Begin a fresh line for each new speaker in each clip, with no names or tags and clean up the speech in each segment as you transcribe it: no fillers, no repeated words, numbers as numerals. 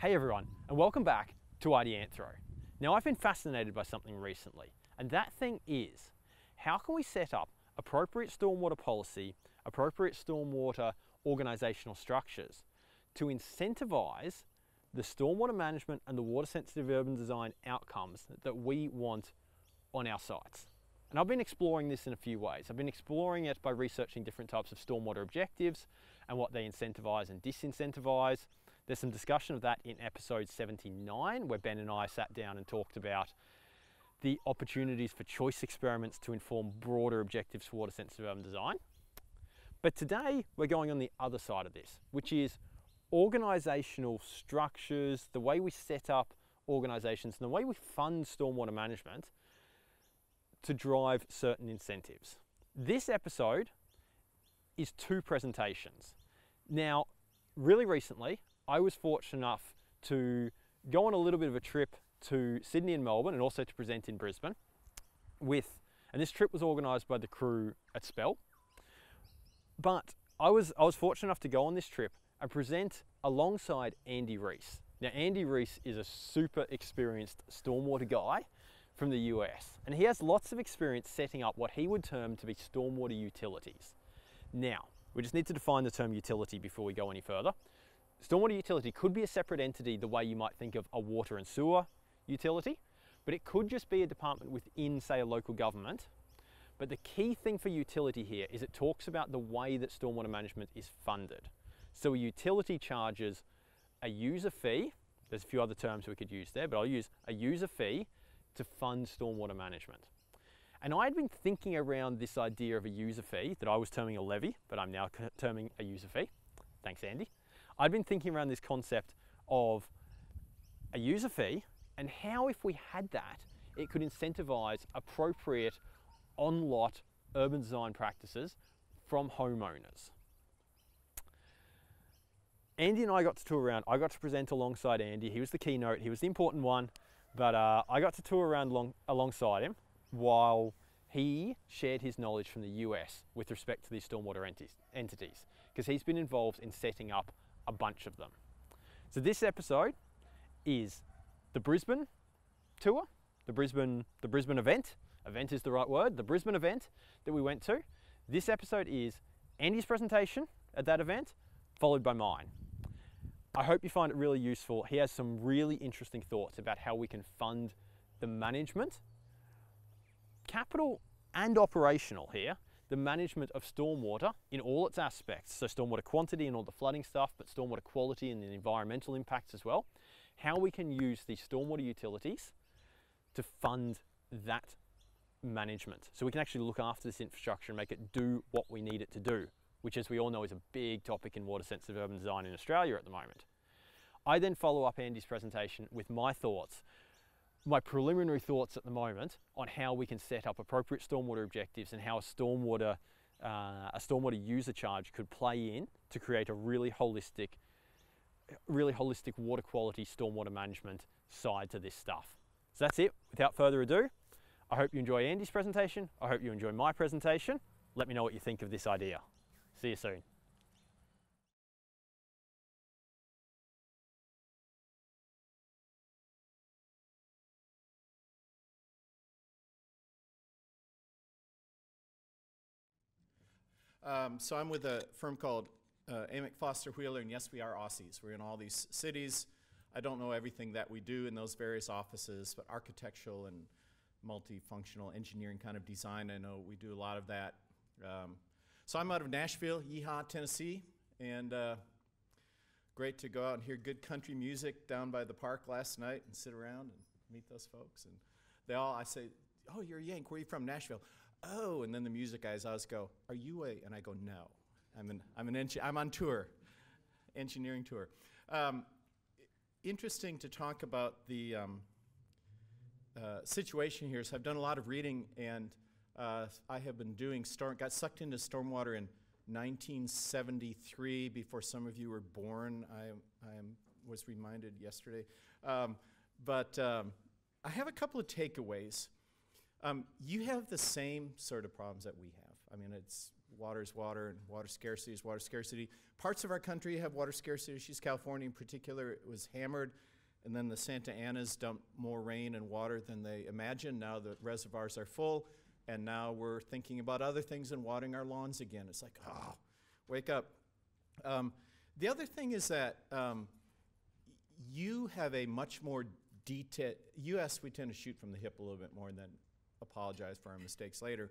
Hey everyone, and welcome back to Ideanthro. Now I've been fascinated by something recently, and that thing is, how can we set up appropriate stormwater policy, appropriate stormwater organisational structures to incentivise the stormwater management and the water sensitive urban design outcomes that we want on our sites. And I've been exploring this in a few ways. I've been exploring it by researching different types of stormwater objectives and what they incentivise and disincentivise. There's some discussion of that in episode 79, where Ben and I sat down and talked about the opportunities for choice experiments to inform broader objectives for water sensitive urban design. But today we're going on the other side of this, which is organisational structures, the way we set up organisations and the way we fund stormwater management to drive certain incentives. This episode is two presentations. Now, really recently, I was fortunate enough to go on a little bit of a trip to Sydney and Melbourne, and also to present in Brisbane and this trip was organised by the crew at Spell. But I was fortunate enough to go on this trip and present alongside Andy Reese. Now, Andy Reese is a super experienced stormwater guy from the US, and he has lots of experience setting up what he would term to be stormwater utilities. Now, we just need to define the term utility before we go any further. Stormwater utility could be a separate entity the way you might think of a water and sewer utility, but it could just be a department within, say, a local government. But the key thing for utility here is it talks about the way that stormwater management is funded. So a utility charges a user fee. There's a few other terms we could use there, but I'll use a user fee to fund stormwater management. And I'd been thinking around this idea of a user fee that I was terming a levy, but I'm now terming a user fee. Thanks, Andy. I'd been thinking around this concept of a user fee and how, if we had that, it could incentivize appropriate on-lot urban design practices from homeowners. Andy and I got to tour around. I got to present alongside Andy. He was the keynote. He was the important one, but I got to tour around alongside him while he shared his knowledge from the US with respect to these stormwater entities, because he's been involved in setting up a bunch of them. So this episode is the Brisbane tour, the Brisbane event. Event is the right word, the Brisbane event that we went to. This episode is Andy's presentation at that event, followed by mine. I hope you find it really useful. He has some really interesting thoughts about how we can fund the management, capital and operational here, the management of stormwater in all its aspects. So stormwater quantity and all the flooding stuff, but stormwater quality and the environmental impacts as well. How we can use these stormwater utilities to fund that management. So we can actually look after this infrastructure and make it do what we need it to do, which, as we all know, is a big topic in water sensitive urban design in Australia at the moment. I then follow up Andy's presentation with my thoughts, my preliminary thoughts at the moment on how we can set up appropriate stormwater objectives and how a stormwater user charge could play in to create a really holistic water quality stormwater management side to this stuff. So that's it. Without further ado, I hope you enjoy Andy's presentation. I hope you enjoy my presentation. Let me know what you think of this idea. See you soon.
So I'm with a firm called Amick Foster Wheeler, and yes, we are Aussies. We're in all these cities. I don't know everything that we do in those various offices, but architectural and multifunctional engineering kind of design, I know we do a lot of that. So I'm out of Nashville, Yeehaw, Tennessee, and great to go out and hear good country music down by the park last night and sit around and meet those folks. And I say, oh, you're a Yank, where are you from? Nashville. Oh, and then the music guys always go, are you a, and I go, no, I'm on tour, engineering tour. Interesting to talk about the situation here. So I've done a lot of reading, and I have been doing, got sucked into stormwater in 1973, before some of you were born, I was reminded yesterday. But I have a couple of takeaways. You have the same sort of problems that we have. I mean, it's water is water, and water scarcity is water scarcity. Parts of our country have water scarcity issues. California in particular, it was hammered, and then the Santa Anas dumped more rain and water than they imagined. Now the reservoirs are full, and now we're thinking about other things and watering our lawns again. It's like, oh, wake up. The other thing is that you have a much more detailed, U.S. we tend to shoot from the hip a little bit more and then apologize for our mistakes later,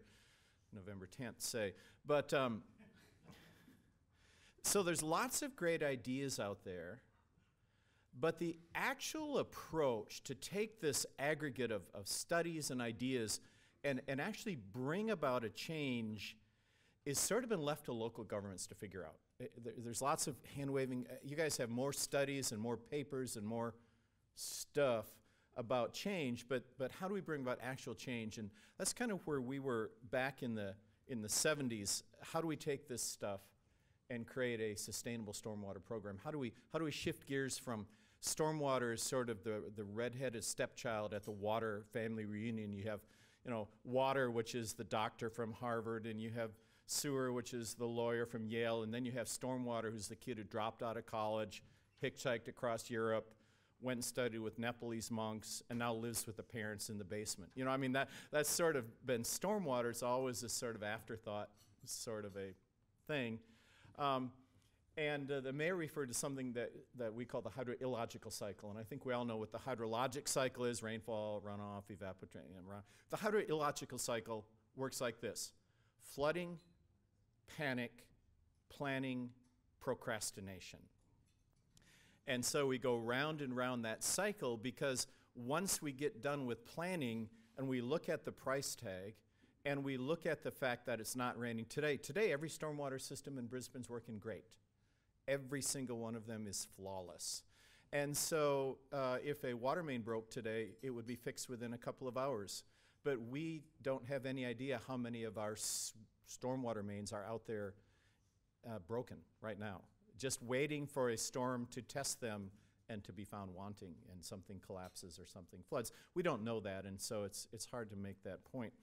November 10th, say. But, so there's lots of great ideas out there, but the actual approach to take this aggregate of studies and ideas and actually bring about a change is sort of been left to local governments to figure out. There's lots of hand-waving. You guys have more studies and more papers and more stuff about change, but how do we bring about actual change? And that's kind of where we were back in the 70s. How do we take this stuff and create a sustainable stormwater program? How do we shift gears from stormwater as sort of the redheaded stepchild at the water family reunion? You have, you know, water, which is the doctor from Harvard, and you have sewer, which is the lawyer from Yale, and then you have stormwater, who's the kid who dropped out of college, hitchhiked across Europe, went and studied with Nepalese monks, and now lives with the parents in the basement. You know, I mean, that's sort of been stormwater. It's always this sort of afterthought sort of a thing. And the mayor referred to something that we call the hydroillogical cycle, and I think we all know what the hydrologic cycle is: rainfall, runoff, evaporation, and runoff. The hydroillogical cycle works like this: flooding, panic, planning, procrastination. And so we go round and round that cycle, because once we get done with planning and we look at the price tag and we look at the fact that it's not raining today, every stormwater system in Brisbane's working great. Every single one of them is flawless. And so if a water main broke today, it would be fixed within a couple of hours. But we don't have any idea how many of our stormwater mains are out there broken right now, just waiting for a storm to test them and to be found wanting, and something collapses or something floods. We don't know that, and so it's hard to make that point.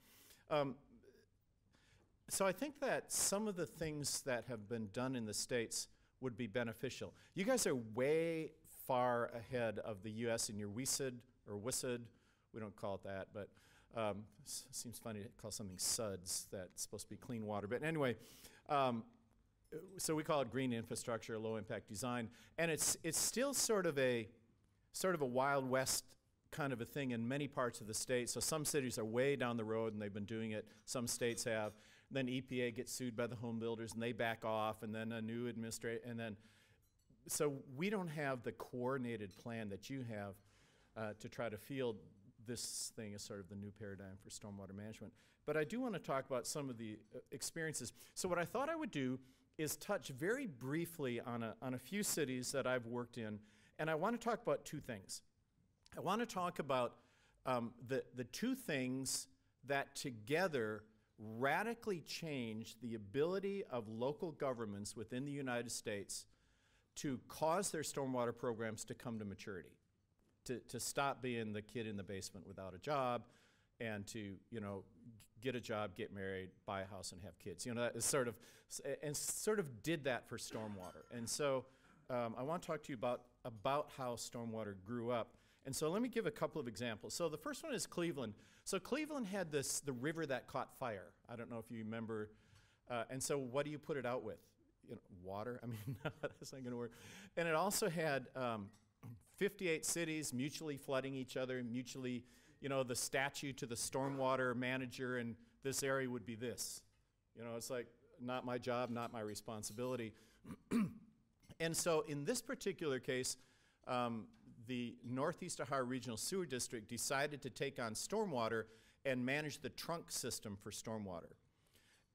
So I think that some of the things that have been done in the States would be beneficial. You guys are way far ahead of the U.S. in your WSID or WSID. We don't call it that, but seems funny to call something SUDS. That's supposed to be clean water. But anyway, so we call it green infrastructure, low impact design, and it's still sort of a Wild West kind of a thing in many parts of the state. So some cities are way down the road and they've been doing it. Some states have. Then EPA gets sued by the home builders and they back off, and then a new administrator, and then so we don't have the coordinated plan that you have to try to field this thing as sort of the new paradigm for stormwater management. But I do want to talk about some of the experiences. So what I thought I would do is touch very briefly on a few cities that I've worked in, and I want to talk about two things. I want to talk about the two things that together radically change the ability of local governments within the United States to cause their stormwater programs to come to maturity, to stop being the kid in the basement without a job, and to, you know, get a job, get married, buy a house, and have kids. You know, that is sort of did that for stormwater. And so I want to talk to you about how stormwater grew up. And so let me give a couple of examples. So the first one is Cleveland. So Cleveland had the river that caught fire. I don't know if you remember. And so what do you put it out with? You know, water? I mean, no, that's not going to work. And it also had 58 cities mutually flooding each other, mutually, you know, the statue to the stormwater manager in this area would be this. You know, it's like, not my job, not my responsibility. And so in this particular case, the Northeast Ohio Regional Sewer District decided to take on stormwater and manage the trunk system for stormwater.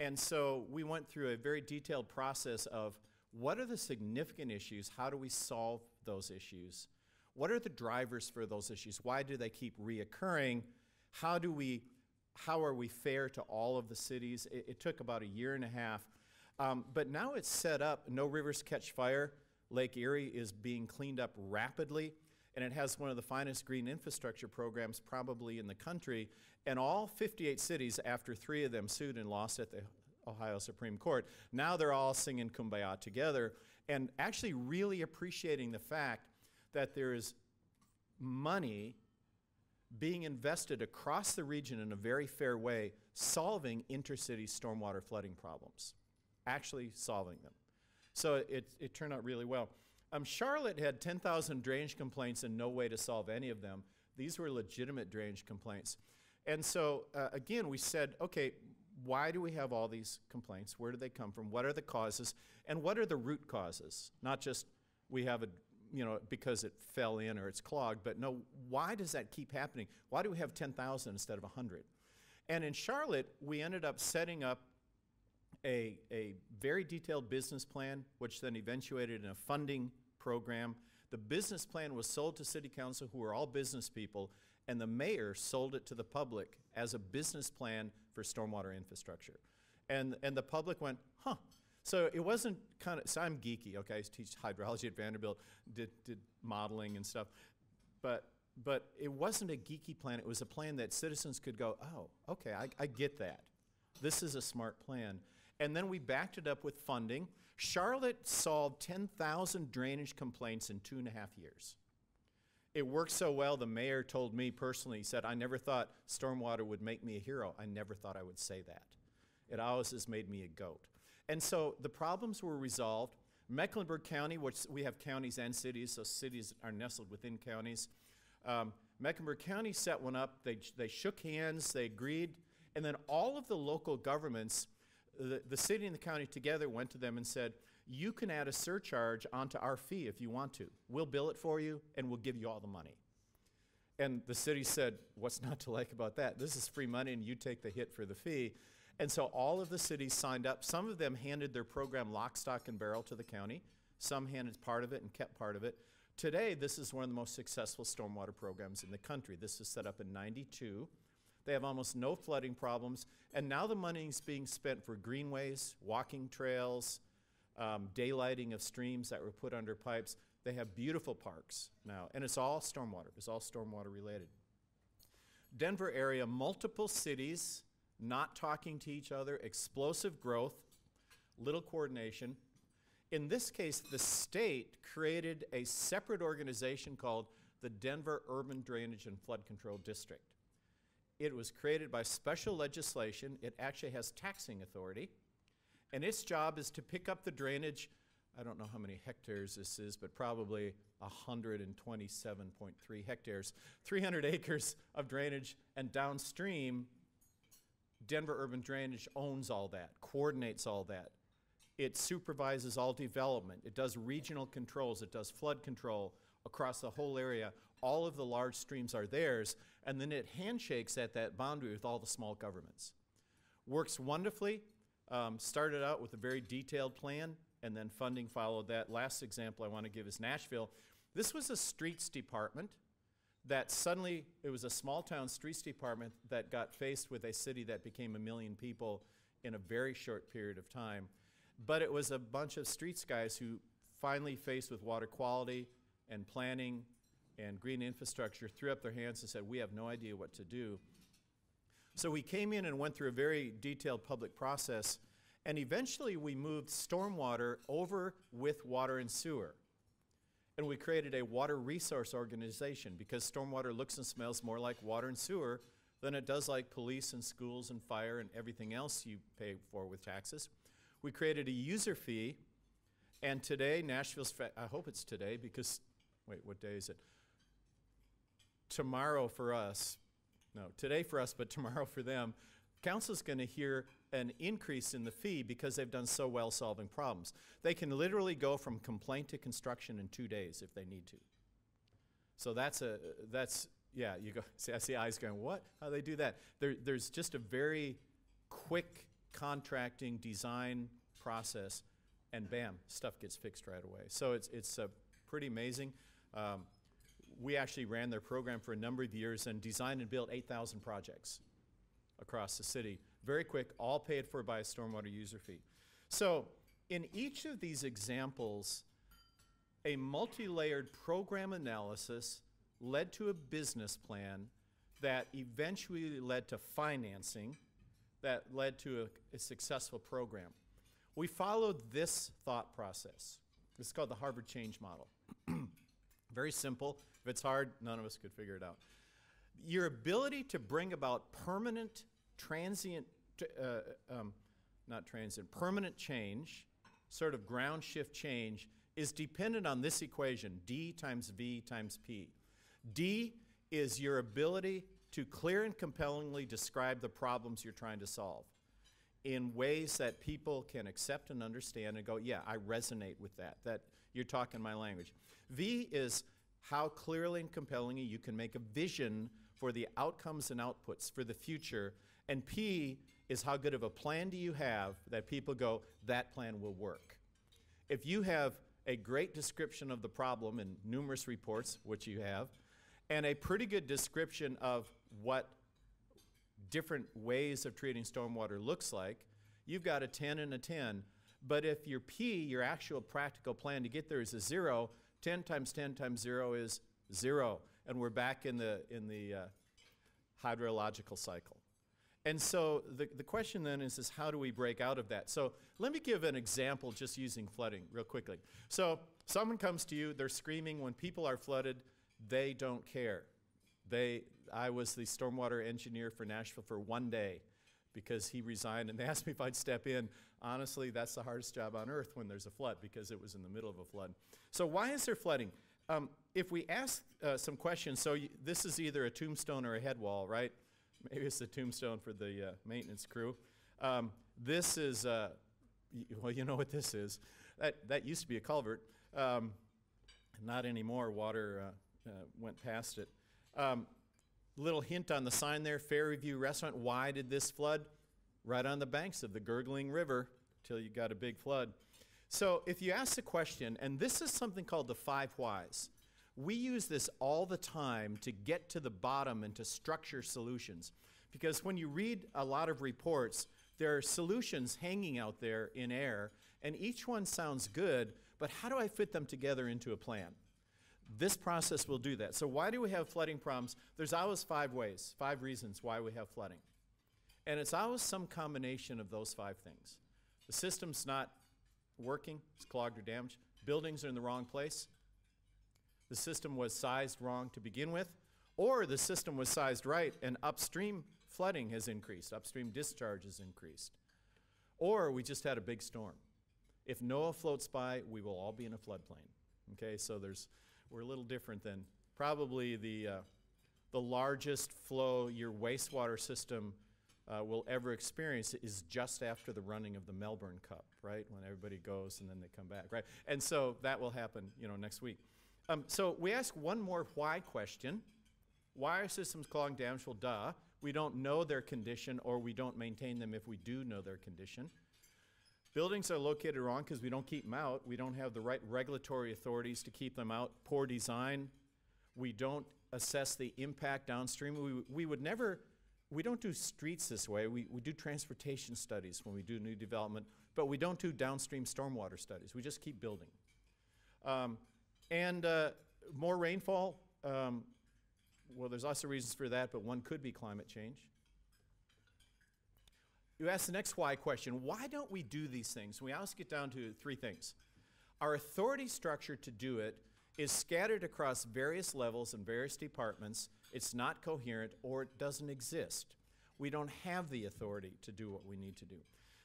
And so we went through a very detailed process of what are the significant issues, how do we solve those issues, what are the drivers for those issues, why do they keep reoccurring, how are we fair to all of the cities. It took about a year and a half, but now it's set up, no rivers catch fire. Lake Erie is being cleaned up rapidly, and it has one of the finest green infrastructure programs probably in the country. And all 58 cities, after 3 of them sued and lost at the Ohio Supreme Court. Now they're all singing Kumbaya together and actually really appreciating the fact that there is money being invested across the region in a very fair way, solving intercity stormwater flooding problems, actually solving them. So it turned out really well. Charlotte had 10,000 drainage complaints and no way to solve any of them. These were legitimate drainage complaints. And so, again, we said, okay, why do we have all these complaints? Where do they come from? What are the causes? And what are the root causes? Not just we have a, because it fell in or it's clogged, but no, why does that keep happening? Why do we have 10,000 instead of 100? And in Charlotte, we ended up setting up a very detailed business plan, which then eventuated in a funding program. The business plan was sold to city council, who were all business people, and the mayor sold it to the public as a business plan for stormwater infrastructure. And the public went, huh. So it wasn't so I'm geeky, okay? I teach hydrology at Vanderbilt, did modeling and stuff. But it wasn't a geeky plan. It was a plan that citizens could go, oh, okay, I get that. This is a smart plan. And then we backed it up with funding. Charlotte solved 10,000 drainage complaints in 2.5 years. It worked so well, the mayor told me personally, he said, I never thought stormwater would make me a hero. I never thought I would say that. It always has made me a goat. And so the problems were resolved. Mecklenburg County, which we have counties and cities, so cities are nestled within counties. Mecklenburg County set one up. They shook hands, they agreed, and then all of the local governments, the city and the county together went to them and said, you can add a surcharge onto our fee if you want to. We'll bill it for you, and we'll give you all the money. And the city said, what's not to like about that? This is free money, and you take the hit for the fee. And so all of the cities signed up. Some of them handed their program lock, stock, and barrel to the county. Some handed part of it and kept part of it. Today, this is one of the most successful stormwater programs in the country. This was set up in '92. They have almost no flooding problems. And now the money is being spent for greenways, walking trails, daylighting of streams that were put under pipes. They have beautiful parks now. And it's all stormwater. It's all stormwater related. Denver area, multiple cities not talking to each other, explosive growth, little coordination. In this case, the state created a separate organization called the Denver Urban Drainage and Flood Control District. It was created by special legislation. It actually has taxing authority, and its job is to pick up the drainage. I don't know how many hectares this is, but probably 127.3 hectares, 300 acres of drainage, and downstream, Denver Urban Drainage owns all that, coordinates all that. It supervises all development. It does regional controls. It does flood control across the whole area. All of the large streams are theirs, and then it handshakes at that boundary with all the small governments. Works wonderfully. Started out with a very detailed plan, and then funding followed that. Last example I want to give is Nashville. This was a streets department that suddenly, it was a small town streets department that got faced with a city that became 1 million people in a very short period of time. But it was a bunch of streets guys who finally, faced with water quality and planning and green infrastructure, threw up their hands and said, we have no idea what to do. So we came in and went through a very detailed public process, and eventually we moved stormwater over with water and sewer. And we created a water resource organization because stormwater looks and smells more like water and sewer than it does like police and schools and fire and everything else you pay for with taxes. We created a user fee, and today, Nashville's, I hope it's today because, wait, what day is it? Tomorrow for us, no, today for us, but tomorrow for them, council's going to hear an increase in the fee because they've done so well solving problems. They can literally go from complaint to construction in 2 days if they need to. So yeah, you go, see, I see eyes going, what? How do they do that? There's just a very quick contracting design process, and bam, stuff gets fixed right away. So it's pretty amazing. We actually ran their program for a number of years and designed and built 8,000 projects across the city. Very quick, all paid for by a stormwater user fee. So in each of these examples, a multi-layered program analysis led to a business plan that eventually led to financing, that led to a successful program. We followed this thought process. This is called the Harvard Change Model. Very simple. If it's hard, none of us could figure it out. Your ability to bring about permanent, permanent change, sort of ground shift change, is dependent on this equation, D times V times P. D is your ability to clear and compellingly describe the problems you're trying to solve in ways that people can accept and understand and go, yeah, I resonate with that, that you're talking my language. V is how clearly and compellingly you can make a vision for the outcomes and outputs for the future. And P is how good of a plan do you have that people go, that plan will work. If you have a great description of the problem in numerous reports, which you have, and a pretty good description of what different ways of treating stormwater looks like, you've got a 10 and a 10. But if your P, your actual practical plan to get there, is a 0, 10 times 10 times 0 is 0. And we're back in the hydrological cycle. And so the question then is how do we break out of that? So let me give an example just using flooding real quickly. So someone comes to you, they're screaming. When people are flooded, they don't care. I was the stormwater engineer for Nashville for one day because he resigned, and they asked me if I'd step in. Honestly, that's the hardest job on earth when there's a flood because it was in the middle of a flood. So why is there flooding? If we ask some questions, so this is either a tombstone or a head wall, right? Maybe it's a tombstone for the maintenance crew. This is, well, you know what this is. That used to be a culvert. Not anymore. Water went past it. Little hint on the sign there, Fairview Restaurant. Why did this flood? Right on the banks of the gurgling river till you got a big flood. So if you ask the question, and this is something called the 5 whys. We use this all the time to get to the bottom and to structure solutions. Because when you read a lot of reports, there are solutions hanging out there in air, and each one sounds good, but how do I fit them together into a plan? This process will do that. So why do we have flooding problems? There's always 5 ways, 5 reasons why we have flooding. And it's always some combination of those 5 things. The system's not working, it's clogged or damaged. Buildings are in the wrong place. The system was sized wrong to begin with, or the system was sized right and upstream flooding has increased, upstream discharge has increased. Or we just had a big storm. If NOAA floats by, we will all be in a floodplain. Okay, so we're a little different than probably the largest flow your wastewater system will ever experience is just after the running of the Melbourne Cup, right? When everybody goes and then they come back, right? And so that will happen, next week. So we ask one more why question. Why are systems clogged and damaged? Well, duh. We don't know their condition, or we don't maintain them if we do know their condition. Buildings are located wrong because we don't keep them out. We don't have the right regulatory authorities to keep them out. Poor design. We don't assess the impact downstream. We don't do streets this way. We do transportation studies when we do new development, but we don't do downstream stormwater studies. We just keep building. More rainfall, well, there's lots of reasons for that, but one could be climate change. You ask the next why question. Why don't we do these things? We always get down to 3 things. Our authority structure to do it is scattered across various levels and various departments. It's not coherent, or it doesn't exist. We don't have the authority to do what we need to do.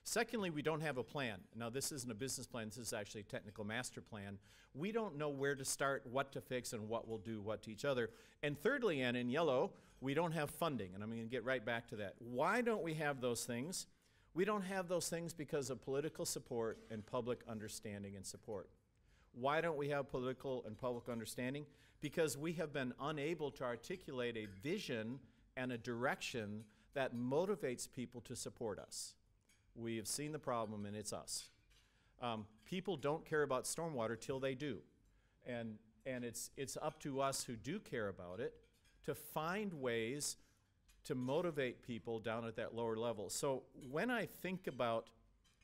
Secondly, we don't have a plan. Now, this isn't a business plan. This is actually a technical master plan. We don't know where to start, what to fix, and what we'll do what to each other. And thirdly, and in yellow, we don't have funding. And I'm going to get right back to that. Why don't we have those things? We don't have those things because of political support and public understanding and support. Why don't we have political and public understanding? Because we have been unable to articulate a vision and a direction that motivates people to support us. We have seen the problem, and it's us. People don't care about stormwater till they do. And it's up to us who do care about it to find ways to motivate people down at that lower level. So when I think about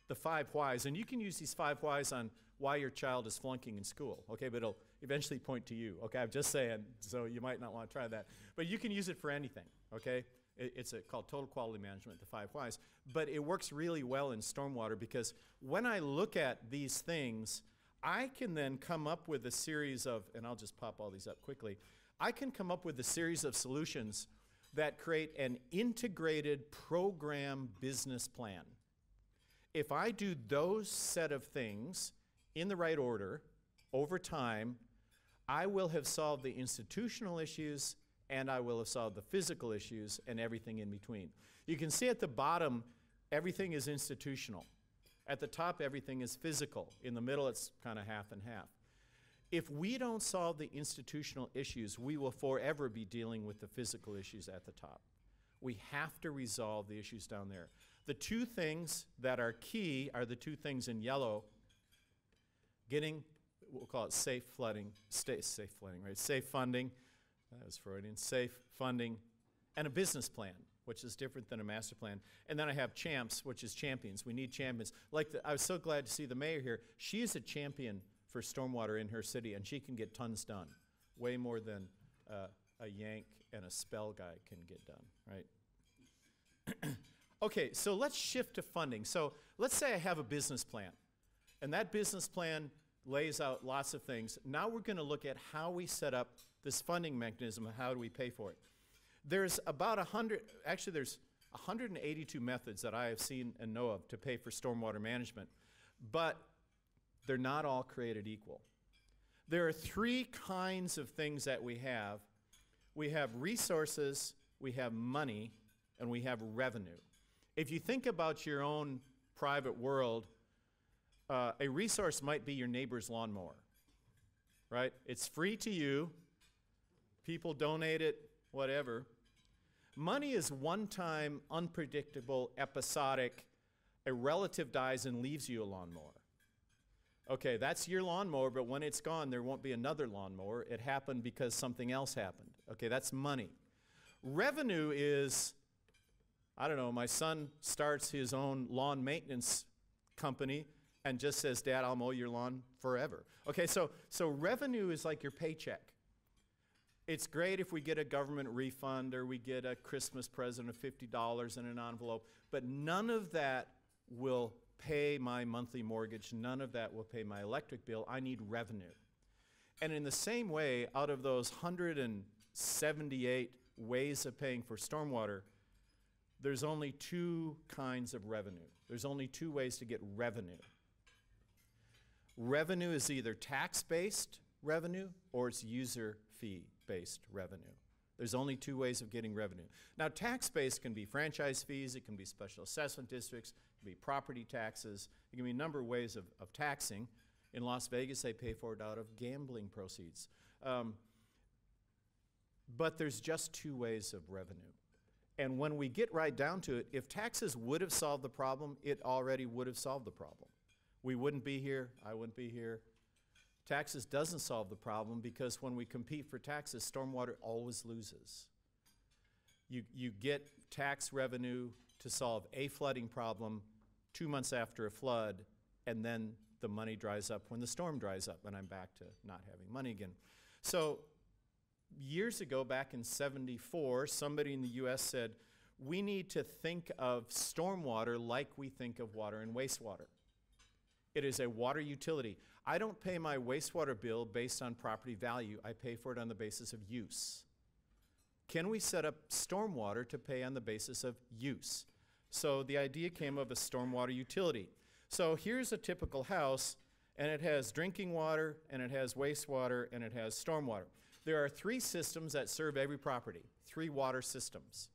the 5 whys, and you can use these 5 whys on why your child is flunking in school, okay, but it'll eventually point to you, okay? I'm just saying, so you might not want to try that. But you can use it for anything, okay? It's called Total Quality Management, the 5 Whys. But it works really well in stormwater because when I look at these things, I can then come up with a series of, and I'll just pop all these up quickly, I can come up with a series of solutions that create an integrated program business plan. If I do those set of things in the right order, over time, I will have solved the institutional issues and I will have solved the physical issues and everything in between. You can see at the bottom, everything is institutional. At the top, everything is physical. In the middle, it's kind of half and half. If we don't solve the institutional issues, we will forever be dealing with the physical issues at the top. We have to resolve the issues down there. The two things that are key are the two things in yellow. Getting, we'll call it safe flooding, safe flooding, right? Safe funding, that was Freudian, safe funding, and a business plan, which is different than a master plan. And then I have CHAMPS, which is champions. We need champions. I was so glad to see the mayor here. She is a champion for stormwater in her city, and she can get tons done, way more than a yank and a spell guy can get done, right? Okay, so let's shift to funding. So let's say I have a business plan, and that business plan lays out lots of things. Now we're going to look at how we set up this funding mechanism and how do we pay for it. There's about 100, actually there's 182 methods that I have seen and know of to pay for stormwater management, but they're not all created equal. There are 3 kinds of things that we have. We have resources, we have money, and we have revenue. If you think about your own private world, a resource might be your neighbor's lawnmower, right? It's free to you. People donate it, whatever. Money is one-time, unpredictable, episodic. A relative dies and leaves you a lawnmower. Okay, that's your lawnmower, but when it's gone, there won't be another lawnmower. It happened because something else happened. Okay, that's money. Revenue is, I don't know, my son starts his own lawn maintenance company and just says, Dad, I'll mow your lawn forever. Okay, so revenue is like your paycheck. It's great if we get a government refund or we get a Christmas present of $50 in an envelope, but none of that will pay my monthly mortgage. None of that will pay my electric bill. I need revenue. And in the same way, out of those 178 ways of paying for stormwater, there's only 2 kinds of revenue. There's only 2 ways to get revenue. Revenue is either tax-based revenue or it's user fee-based revenue. There's only 2 ways of getting revenue. Now, tax-based can be franchise fees, it can be special assessment districts, it can be property taxes, it can be a number of ways of taxing. In Las Vegas, they pay for it out of gambling proceeds. But there's just 2 ways of revenue. And when we get right down to it, if taxes would have solved the problem, it already would have solved the problem. We wouldn't be here, I wouldn't be here. Taxes doesn't solve the problem because when we compete for taxes, stormwater always loses. You get tax revenue to solve a flooding problem 2 months after a flood, and then the money dries up when the storm dries up, and I'm back to not having money again. So years ago, back in '74, somebody in the US said, we need to think of stormwater like we think of water and wastewater. It is a water utility. I don't pay my wastewater bill based on property value. I pay for it on the basis of use. Can we set up stormwater to pay on the basis of use? So the idea came of a stormwater utility. So here's a typical house, and it has drinking water, and it has wastewater, and it has stormwater. There are 3 systems that serve every property, 3 water systems.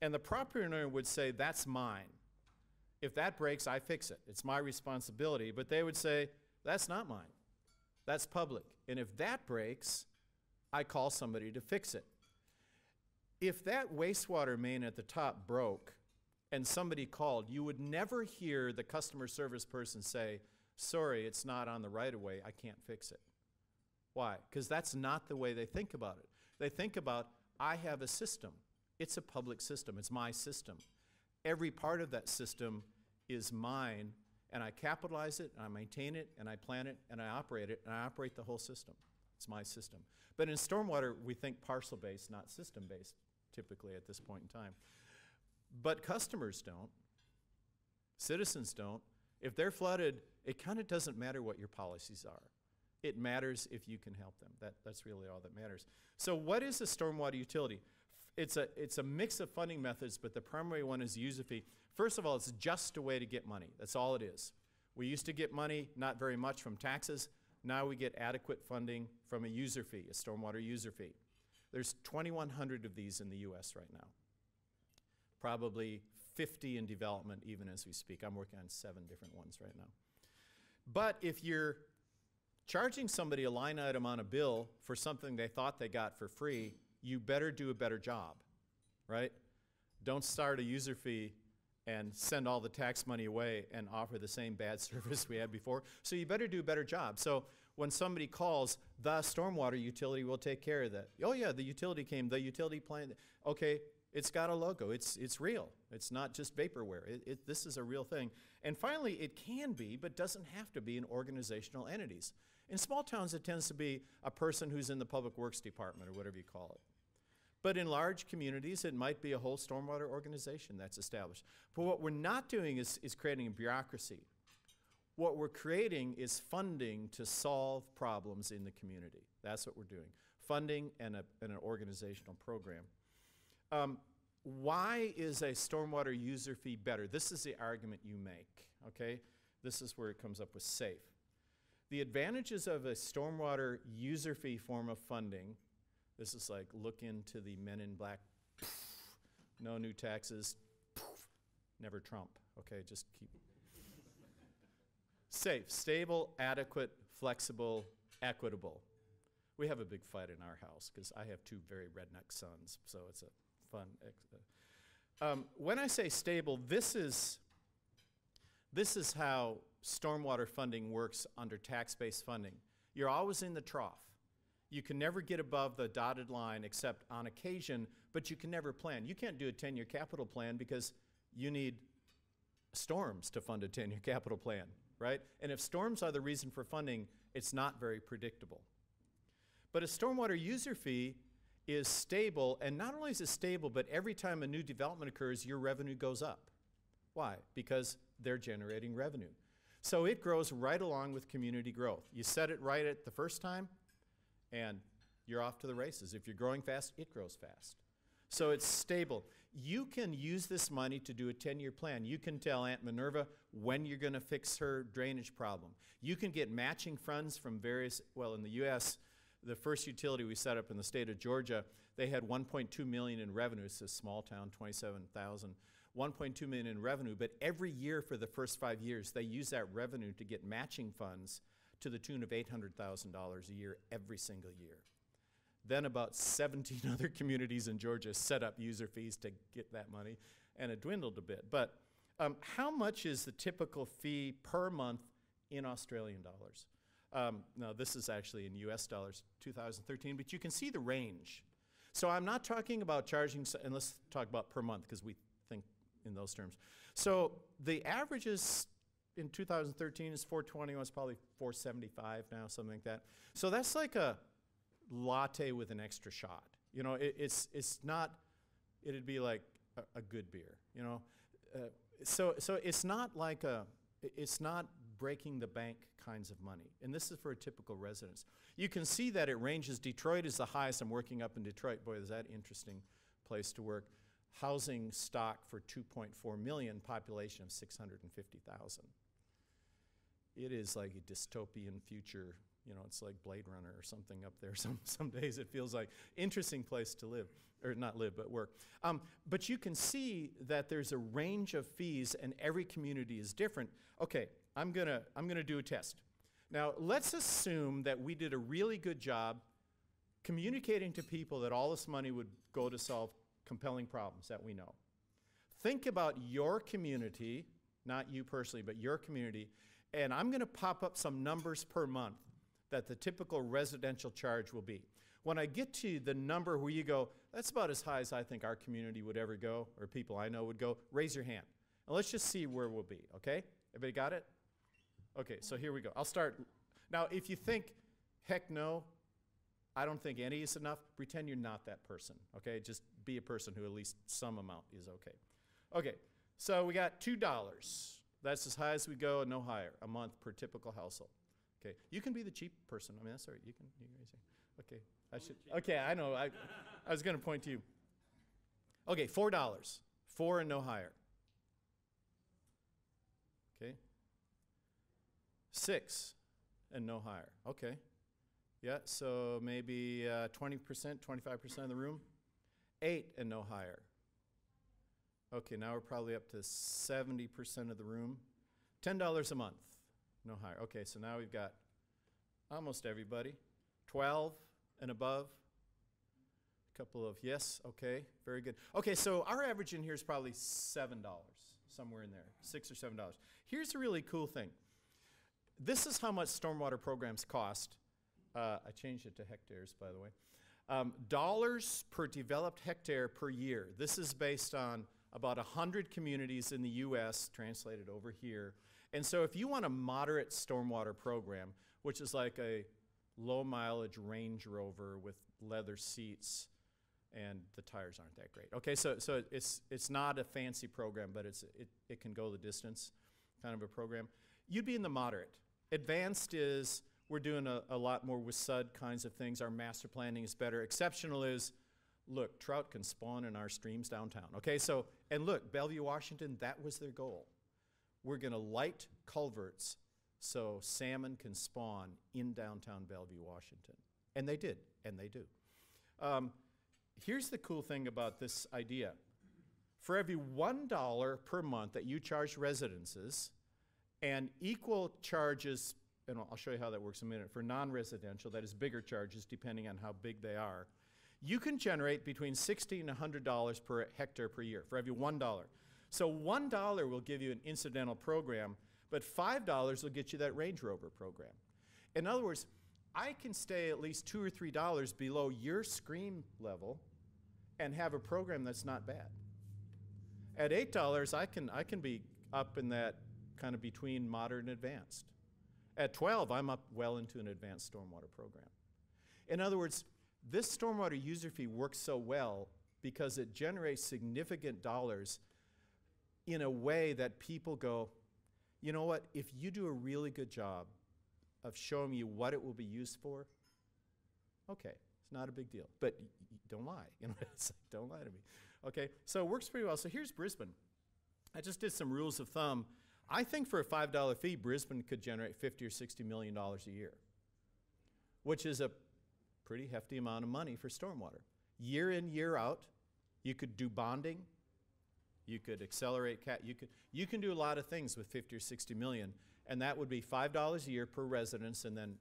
And the property owner would say, that's mine. If that breaks, I fix it. It's my responsibility. But they would say, that's not mine. That's public. And if that breaks, I call somebody to fix it. If that wastewater main at the top broke and somebody called, you would never hear the customer service person say, sorry, it's not on the right-of-way, I can't fix it. Why? Because that's not the way they think about it. They think about, I have a system. It's a public system. It's my system. Every part of that system is mine, and I capitalize it, and I maintain it, and I plan it, and I operate it, and I operate the whole system. It's my system. But in stormwater, we think parcel-based, not system-based. typically at this point in time. But customers don't. Citizens don't. If they're flooded, it kind of doesn't matter what your policies are. It matters if you can help them. That's really all that matters. So what is a stormwater utility? It's a mix of funding methods, but the primary one is user fee. First of all, it's just a way to get money. That's all it is. We used to get money, not very much, from taxes. Now we get adequate funding from a user fee, a stormwater user fee. There's 2,100 of these in the US right now. Probably 50 in development even as we speak. I'm working on 7 different ones right now. But if you're charging somebody a line item on a bill for something they thought they got for free, you better do a better job, right? Don't start a user fee and send all the tax money away and offer the same bad service we had before. So you better do a better job. So when somebody calls, the stormwater utility will take care of that. Oh yeah, the utility came, the utility plan. Okay, it's got a logo. It's real. It's not just vaporware. This is a real thing. And finally, it can be, but doesn't have to be, in organizational entities. In small towns, it tends to be a person who's in the public works department or whatever you call it. But in large communities, it might be a whole stormwater organization that's established. But what we're not doing is creating a bureaucracy. What we're creating is funding to solve problems in the community. That's what we're doing. Funding and an organizational program. Why is a stormwater user fee better? This is the argument you make, okay? This is where it comes up with SAFE. The advantages of a stormwater user fee form of funding, this is like look into the Men in Black, no new taxes, never Trump, okay, just keep. SAFE, stable, adequate, flexible, equitable. We have a big fight in our house because I have 2 very redneck sons, so it's a fun. When I say stable, this is how stormwater funding works under tax-based funding. You're always in the trough. You can never get above the dotted line except on occasion, but you can never plan. You can't do a 10-year capital plan because you need storms to fund a 10-year capital plan, right? And if storms are the reason for funding, it's not very predictable. But a stormwater user fee is stable, and not only is it stable, but every time a new development occurs, your revenue goes up. Why? Because they're generating revenue. So it grows right along with community growth. You set it right at the first time, and you're off to the races. If you're growing fast, it grows fast. So it's stable. You can use this money to do a 10-year plan. You can tell Aunt Minerva when you're going to fix her drainage problem. You can get matching funds from various, well, in the U.S., the first utility we set up in the state of Georgia, they had $1.2 million in revenue. It's a small town, 27,000. $1.2 million in revenue, but every year for the first 5 years, they use that revenue to get matching funds to the tune of $800,000 a year every single year. Then about 17 other communities in Georgia set up user fees to get that money, and it dwindled a bit. But how much is the typical fee per month in Australian dollars? Now, this is actually in US dollars, 2013, but you can see the range. So I'm not talking about charging, and let's talk about per month, because we think in those terms. So the averages in 2013 is 420, it's probably 475 now, something like that. So that's like a latte with an extra shot. You know, it's not, it'd be like a good beer, you know. So it's not like it's not breaking the bank kinds of money. And this is for a typical residence. You can see that it ranges. Detroit is the highest. I'm working up in Detroit. Boy, is that an interesting place to work. Housing stock for 2.4 million, population of 650,000. It is like a dystopian future. You know, it's like Blade Runner or something up there. Some days it feels like interesting place to live, or not live, but work. But you can see that there's a range of fees, and every community is different. Okay, I'm gonna do a test. Now, let's assume that we did a really good job communicating to people that all this money would go to solve compelling problems that we know. Think about your community, not you personally, but your community, and I'm gonna pop up some numbers per month that the typical residential charge will be. When I get to the number where you go, that's about as high as I think our community would ever go, or people I know would go, raise your hand. And let's just see where we'll be, okay? Everybody got it? Okay, so here we go. I'll start. Now, if you think, heck no, I don't think any is enough. Pretend you're not that person, okay? Just be a person who at least some amount is okay. Okay, so we got $2. That's as high as we go and no higher a month per typical household. Okay, you can be the cheap person. I mean, that's all right. You can raise it. Okay, I should. Okay, I know. I was going to point to you. Okay, $4. 4 and no higher. Okay. 6 and no higher. Okay. Yeah, so maybe 20%, 25% of the room. 8 and no higher. Okay, now we're probably up to 70% of the room. $10 a month, no higher. Okay, so now we've got almost everybody. 12 and above. A couple of yes, okay, very good. Okay, so our average in here is probably $7, somewhere in there, $6 or $7. Here's a really cool thing. This is how much stormwater programs cost. I changed it to hectares, by the way. Dollars per developed hectare per year. This is based on about 100 communities in the U.S. translated over here. And so if you want a moderate stormwater program, which is like a low mileage Range Rover with leather seats, and the tires aren't that great. Okay, so it's not a fancy program, but it can go the distance kind of a program. You'd be in the moderate. Advanced is we're doing a lot more with SUD kinds of things. Our master planning is better. Exceptional is, look, trout can spawn in our streams downtown. Okay, so, and look, Bellevue, Washington, that was their goal. We're going to light culverts so salmon can spawn in downtown Bellevue, Washington. And they did, and they do. Here's the cool thing about this idea. For every $1 per month that you charge residences and equal charges, and I'll show you how that works in a minute, for non-residential, that is bigger charges depending on how big they are, you can generate between $60 and $100 per hectare per year for every $1. So $1 will give you an incidental program, but $5 will get you that Range Rover program. In other words, I can stay at least $2 or $3 below your scream level and have a program that's not bad. At $8, I can be up in that kind of between moderate and advanced. At 12, I'm up well into an advanced stormwater program. In other words, this stormwater user fee works so well because it generates significant dollars in a way that people go, you know what, if you do a really good job of showing you what it will be used for, okay, it's not a big deal. But don't lie, you know, it's like, don't lie to me. Okay, so it works pretty well. So here's Brisbane. I just did some rules of thumb. I think for a $5 fee, Brisbane could generate $50 or $60 million a year, which is a pretty hefty amount of money for stormwater. Year in, year out, you could do bonding, you could accelerate, you can do a lot of things with 50 or 60 million, and that would be $5 a year per residence and then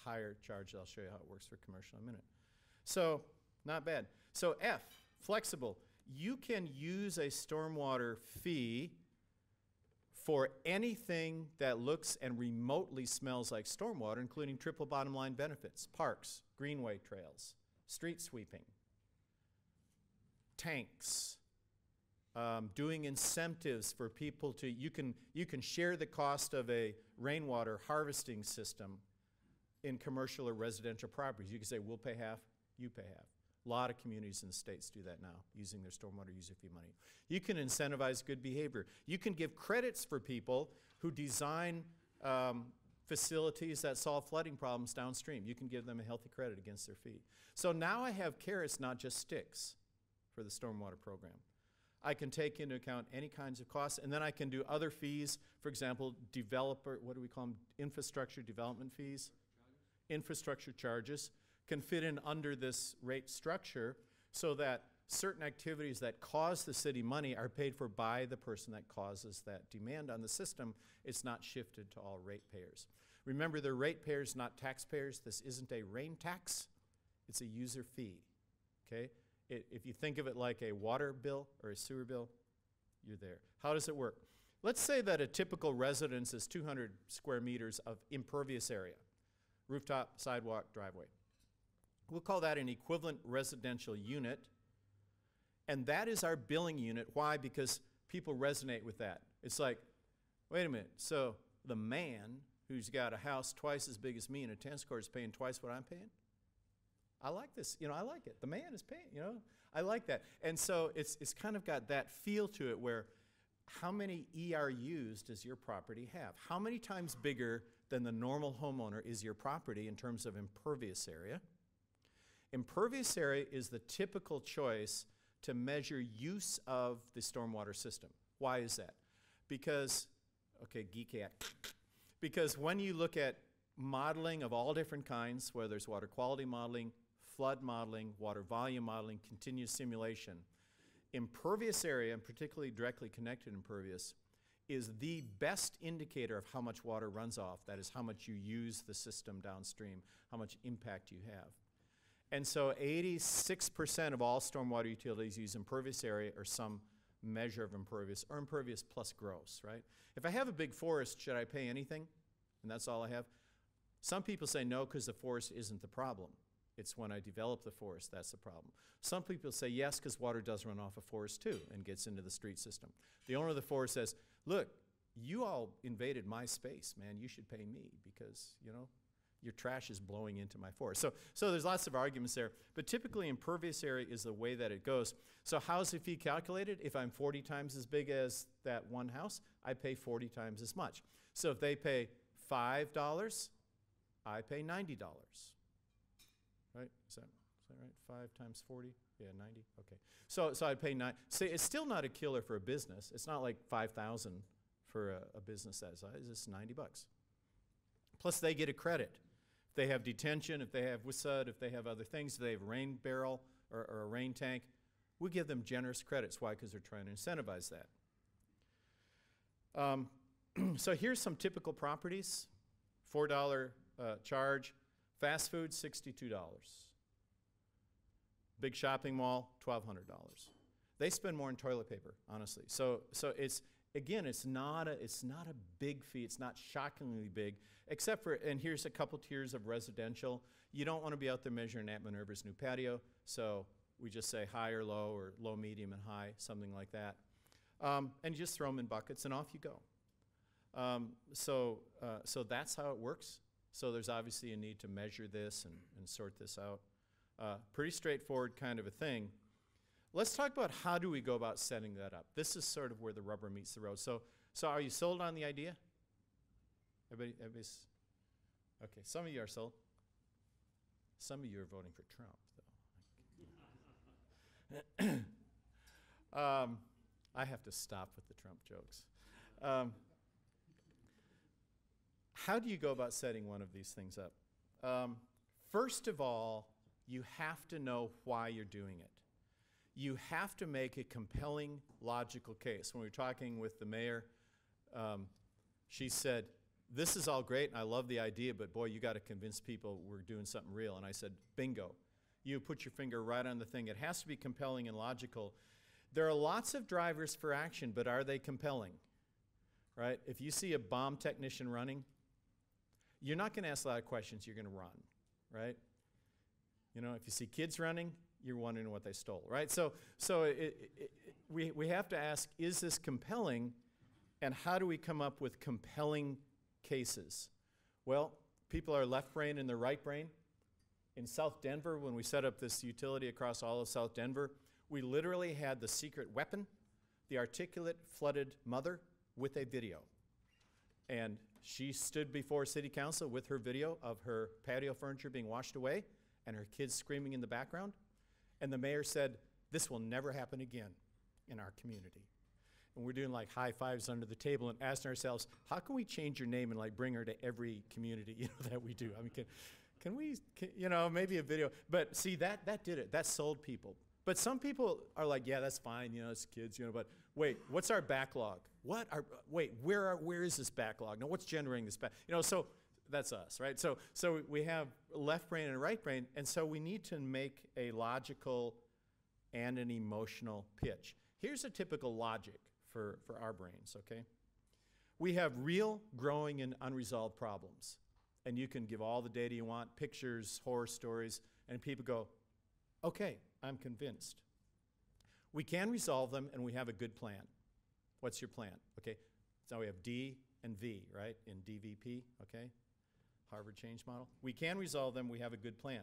higher charge. I'll show you how it works for commercial in a minute. So, not bad. So F, flexible. You can use a stormwater fee for anything that looks and remotely smells like stormwater, including triple bottom line benefits, parks, greenway trails, street sweeping, tanks, doing incentives for people to, you can share the cost of a rainwater harvesting system in commercial or residential properties. You can say, we'll pay half, you pay half. A lot of communities in the states do that now, using their stormwater user fee money. You can incentivize good behavior. You can give credits for people who design facilities that solve flooding problems downstream. You can give them a healthy credit against their fee. So now I have carrots, not just sticks, for the stormwater program. I can take into account any kinds of costs, and then I can do other fees. For example, developer, what do we call them? Infrastructure development fees. Infrastructure charges can fit in under this rate structure so that certain activities that cost the city money are paid for by the person that causes that demand on the system. It's not shifted to all ratepayers. Remember, they're ratepayers, not taxpayers. This isn't a rain tax. It's a user fee, okay? If you think of it like a water bill or a sewer bill, you're there. How does it work? Let's say that a typical residence is 200 square meters of impervious area, rooftop, sidewalk, driveway. We'll call that an equivalent residential unit, and that is our billing unit. Why? Because people resonate with that. It's like, wait a minute, so the man who's got a house twice as big as me and a tennis court is paying twice what I'm paying? I like this. You know, I like it. The man is paying, you know. I like that. And so it's kind of got that feel to it where how many ERUs does your property have? How many times bigger than the normal homeowner is your property in terms of impervious area? Impervious area is the typical choice to measure use of the stormwater system. Why is that? Because, okay, geek hat. Because when you look at modeling of all different kinds, whether it's water quality modeling, flood modeling, water volume modeling, continuous simulation, impervious area, and particularly directly connected impervious, is the best indicator of how much water runs off. That is how much you use the system downstream, how much impact you have. And so 86% of all stormwater utilities use impervious area or some measure of impervious, or impervious plus gross, right? If I have a big forest, should I pay anything? And that's all I have? Some people say no, because the forest isn't the problem. It's when I develop the forest that's the problem. Some people say yes, because water does run off a forest too and gets into the street system. The owner of the forest says, look, you all invaded my space, man. You should pay me because, you know, your trash is blowing into my forest. So there's lots of arguments there, but typically impervious area is the way that it goes. So how's the fee calculated? If I'm 40 times as big as that one house, I pay 40 times as much. So if they pay $5, I pay $90. Right? Is that right? 5 times 40? Yeah, 90. Okay. So I pay 9. See, it's still not a killer for a business. It's not like 5,000 for a business that size. It's $90. Plus, they get a credit. If they have detention, if they have WSUD, if they have other things, if they have a rain barrel or a rain tank, we give them generous credits. Why? Because they're trying to incentivize that. So here's some typical properties. $4 charge. Fast food, $62. Big shopping mall, $1,200. They spend more on toilet paper, honestly. So it's, again, it's not a big fee. It's not shockingly big, except for, and here's a couple tiers of residential. You don't want to be out there measuring Aunt Minerva's new patio, so we just say high or low, or low, medium, and high, something like that. And you just throw them in buckets, and off you go. So that's how it works. So there's obviously a need to measure this and sort this out. Pretty straightforward kind of a thing. Let's talk about how do we go about setting that up. This is sort of where the rubber meets the road. So are you sold on the idea? Everybody's, okay, some of you are sold. Some of you are voting for Trump, though. I have to stop with the Trump jokes. How do you go about setting one of these things up? First of all, you have to know why you're doing it. You have to make a compelling, logical case. When we were talking with the mayor, she said, this is all great, and I love the idea, but boy, you got to convince people we're doing something real. And I said, bingo. You put your finger right on the thing. It has to be compelling and logical. There are lots of drivers for action, but are they compelling? Right? If you see a bomb technician running, you're not going to ask a lot of questions, you're going to run, right? You know, if you see kids running, you're wondering what they stole, right? So we have to ask, is this compelling, and how do we come up with compelling cases? Well, people are left brain and their right brain. In South Denver, when we set up this utility across all of South Denver, we literally had the secret weapon, the articulate flooded mother, with a video. And she stood before city council with her video of her patio furniture being washed away and her kids screaming in the background. And the mayor said, this will never happen again in our community. And we're doing like high fives under the table and asking ourselves, how can we change your name and like bring her to every community, you know, that we do? I mean, can we, you know, maybe a video. But see, that did it. That sold people. But some people are like, yeah, that's fine, you know, it's kids, you know, but wait, what's our backlog? Where is this backlog? Now, what's generating this backlog? You know, so that's us, right? So we have left brain and right brain, and so we need to make a logical and an emotional pitch. Here's a typical logic for our brains, okay? We have real, growing, and unresolved problems. And you can give all the data you want, pictures, horror stories, and people go, okay, I'm convinced. We can resolve them, and we have a good plan. What's your plan? Okay, so we have D and V, right, in DVP, okay? Harvard Change Model. We can resolve them, we have a good plan.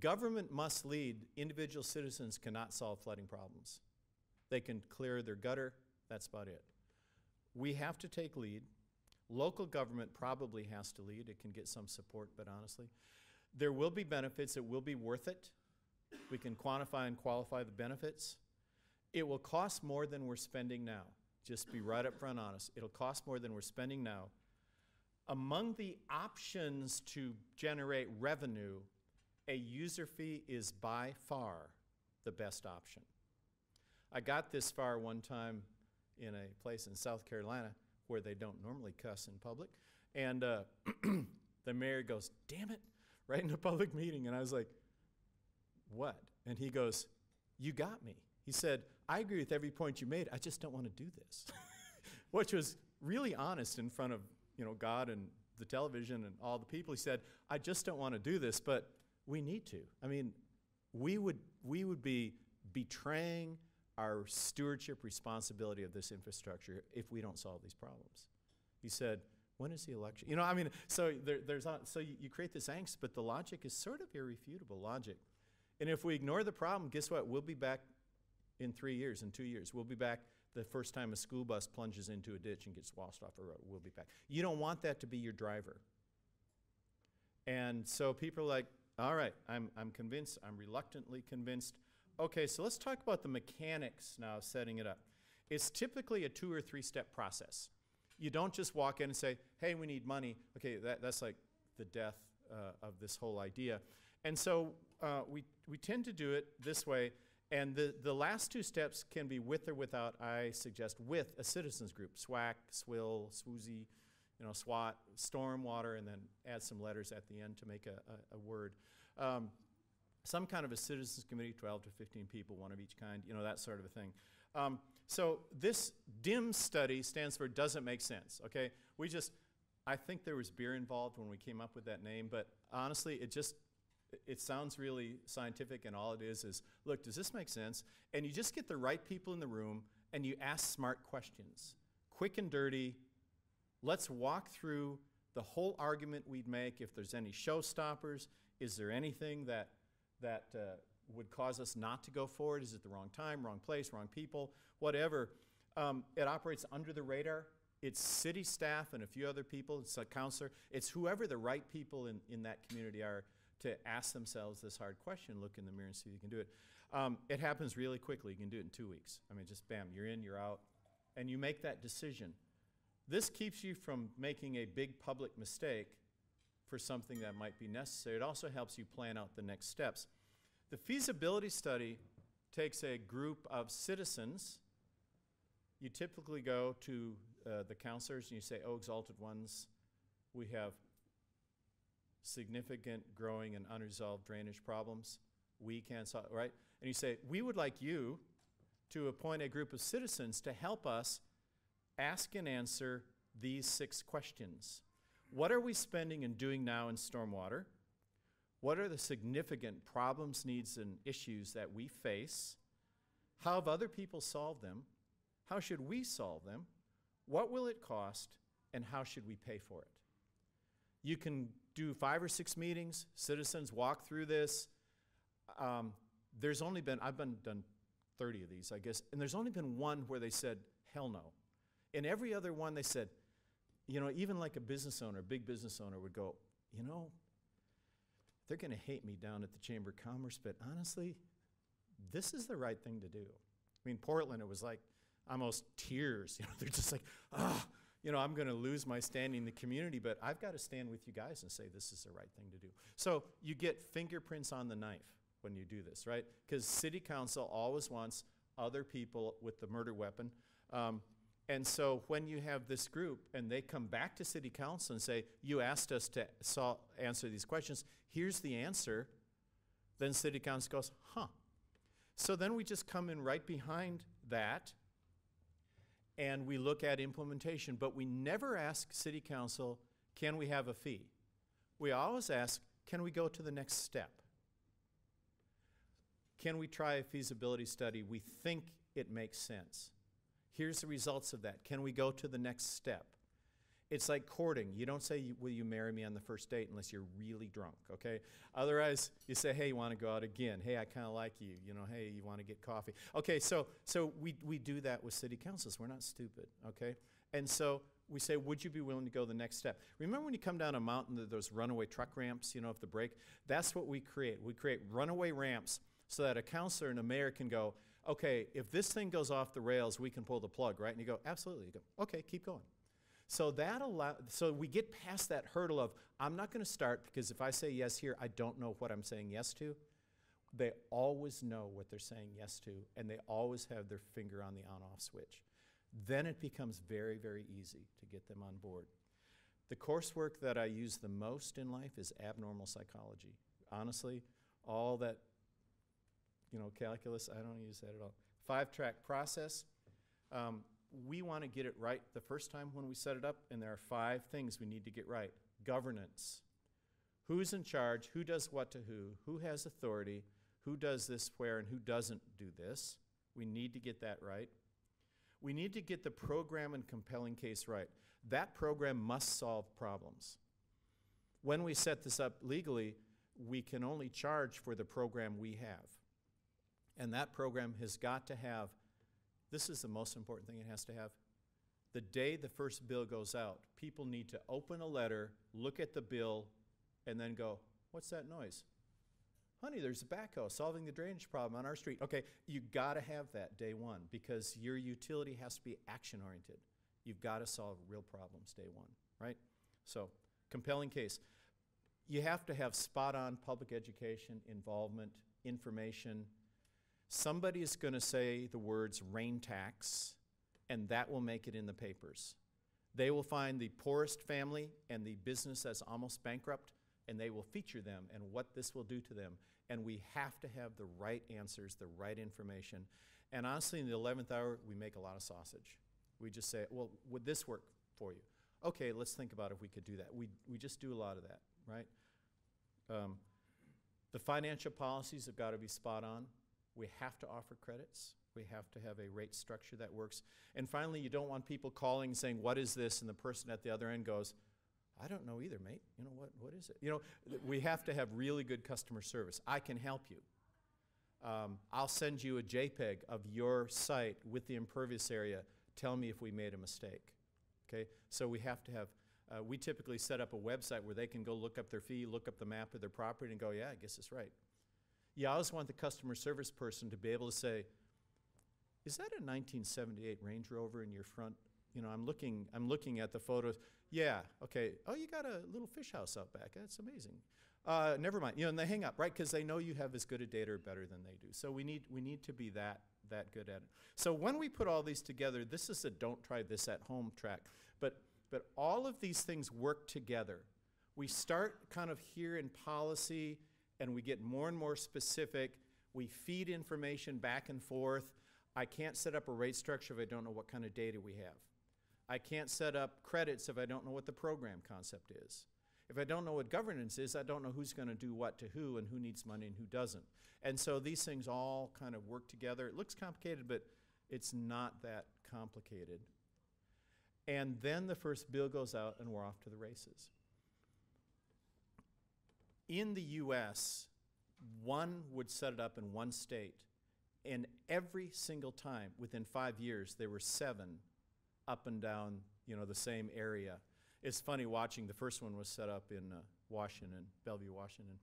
Government must lead. Individual citizens cannot solve flooding problems. They can clear their gutter. That's about it. We have to take lead. Local government probably has to lead. It can get some support, but honestly, there will be benefits. It will be worth it. We can quantify and qualify the benefits. It will cost more than we're spending now. Just be right up front honest. It'll cost more than we're spending now. Among the options to generate revenue, a user fee is by far the best option. I got this far one time in a place in South Carolina where they don't normally cuss in public, and the mayor goes, "Damn it," right in a public meeting, and I was like, "What?" And he goes, "You got me." He said, "I agree with every point you made, I just don't want to do this." Which was really honest in front of, you know, God and the television and all the people. He said, "I just don't want to do this, but we need to." I mean, we would be betraying our stewardship responsibility of this infrastructure if we don't solve these problems. He said, "When is the election?" You know, I mean, so you create this angst, but the logic is sort of irrefutable logic. And if we ignore the problem, guess what? We'll be back in 3 years, in 2 years. We'll be back the first time a school bus plunges into a ditch and gets washed off a road. We'll be back. You don't want that to be your driver. And so people are like, all right, I'm convinced, I'm reluctantly convinced. Okay, so let's talk about the mechanics now of setting it up. It's typically a 2 or 3 step process. You don't just walk in and say, "Hey, we need money." Okay, that's like the death of this whole idea. And so we tend to do it this way. And the last 2 steps can be with or without, I suggest, with a citizens group, SWAC, SWIL, SWOOZY, you know, SWAT, stormwater, and then add some letters at the end to make a word. Some kind of a citizens committee, 12 to 15 people, one of each kind, you know, that sort of a thing. So this DIM study stands for doesn't make sense, okay? I think there was beer involved when we came up with that name, but honestly, it sounds really scientific, and all it is, look, does this make sense? And you just get the right people in the room, and you ask smart questions. Quick and dirty. Let's walk through the whole argument we'd make. If there's any showstoppers, is there anything that would cause us not to go forward? Is it the wrong time, wrong place, wrong people, whatever? It operates under the radar. It's city staff and a few other people. It's a counselor. It's whoever the right people in that community are to ask themselves this hard question, look in the mirror and see if you can do it. It happens really quickly. You can do it in 2 weeks. I mean, just bam, you're in, you're out, and you make that decision. This keeps you from making a big public mistake for something that might be necessary. It also helps you plan out the next steps. The feasibility study takes a group of citizens. You typically go to the counselors and you say, "Oh, exalted ones, we have significant growing and unresolved drainage problems. We can't solve," right? And you say, "We would like you to appoint a group of citizens to help us ask and answer these 6 questions. What are we spending and doing now in stormwater? What are the significant problems, needs, and issues that we face? How have other people solved them? How should we solve them? What will it cost? And how should we pay for it?" You can do 5 or 6 meetings. Citizens walk through this. I've done 30 of these, I guess, and there's only been one where they said, "Hell no." In every other one, they said, you know, even like a business owner, a big business owner would go, "You know, they're going to hate me down at the Chamber of Commerce, but honestly, this is the right thing to do." I mean, Portland, it was like almost tears. You know, they're just like, you know, I'm going to lose my standing in the community, but I've got to stand with you guys and say this is the right thing to do. So you get fingerprints on the knife when you do this, right? Because city council always wants other people with the murder weapon. And so when you have this group and they come back to city council and say, "You asked us to answer these questions, here's the answer," then city council goes, "Huh." So then we just come in right behind that and we look at implementation, but we never ask city council, "Can we have a fee?" We always ask, "Can we go to the next step? Can we try a feasibility study? We think it makes sense. Here's the results of that. Can we go to the next step?" It's like courting. You don't say, will you marry me on the first date unless you're really drunk, okay? Otherwise, you say, hey, you want to go out again? Hey, I kind of like you. You know, hey, you want to get coffee? Okay, so we do that with city councils. We're not stupid, okay? And so we say, would you be willing to go the next step? Remember when you come down a mountain, those runaway truck ramps, you know, if the brake? That's what we create. We create runaway ramps so that a councilor and a mayor can go, okay, if this thing goes off the rails, we can pull the plug, right? And you go, absolutely. You go, okay, keep going. So so we get past that hurdle of, I'm not going to start because if I say yes here, I don't know what I'm saying yes to. They always know what they're saying yes to, and they always have their finger on the on-off switch. Then it becomes very, very easy to get them on board. The coursework that I use the most in life is abnormal psychology. Honestly, all that, you know, calculus, I don't use that at all. 5-track process. We want to get it right the first time when we set it up, and there are 5 things we need to get right. Governance. Who's in charge? Who does what to who? Who has authority? Who does this where and who doesn't do this? We need to get that right. We need to get the program and compelling case right. That program must solve problems. When we set this up legally, we can only charge for the program we have. And that program has got to have, this is the most important thing it has to have. The day the first bill goes out, people need to open a letter, look at the bill, and then go, what's that noise? Honey, there's a backhoe solving the drainage problem on our street. Okay, you gotta have that day one because your utility has to be action-oriented. You've gotta solve real problems day one, right? So, compelling case. You have to have spot-on public education, involvement, information. Somebody is gonna say the words rain tax, and that will make it in the papers. They will find the poorest family and the business that's almost bankrupt, and they will feature them and what this will do to them. And we have to have the right answers, the right information. And honestly, in the 11th hour, we make a lot of sausage. We just say, well, would this work for you? Okay, let's think about if we could do that. We just do a lot of that, right? The financial policies have got to be spot on. We have to offer credits. We have to have a rate structure that works. And finally, you don't want people calling and saying, what is this? And the person at the other end goes, I don't know either, mate. You know, what is it? You know, we have to have really good customer service. I can help you. I'll send you a JPEG of your site with the impervious area. Tell me if we made a mistake. Okay? So we have to have, we typically set up a website where they can go look up their fee, look up the map of their property and go, yeah, I guess it's right. You always want the customer service person to be able to say, is that a 1978 Range Rover in your front? You know, I'm looking at the photos. Yeah, okay. Oh, you got a little fish house out back. That's amazing. Never mind. You know, and they hang up, right? Because they know you have as good a data or better than they do. So we need to be that good at it. So when we put all these together, this is a don't try this at home track. But all of these things work together. We start kind of here in policy, and we get more and more specific. We feed information back and forth. I can't set up a rate structure if I don't know what kind of data we have. I can't set up credits if I don't know what the program concept is. If I don't know what governance is, I don't know who's going to do what to who and who needs money and who doesn't. And so these things all kind of work together. It looks complicated, but it's not that complicated. And then the first bill goes out and we're off to the races. In the US, one would set it up in one state, and every single time, within 5 years, there were 7 up and down, you know, the same area. It's funny watching, the first one was set up in Washington, Bellevue, Washington.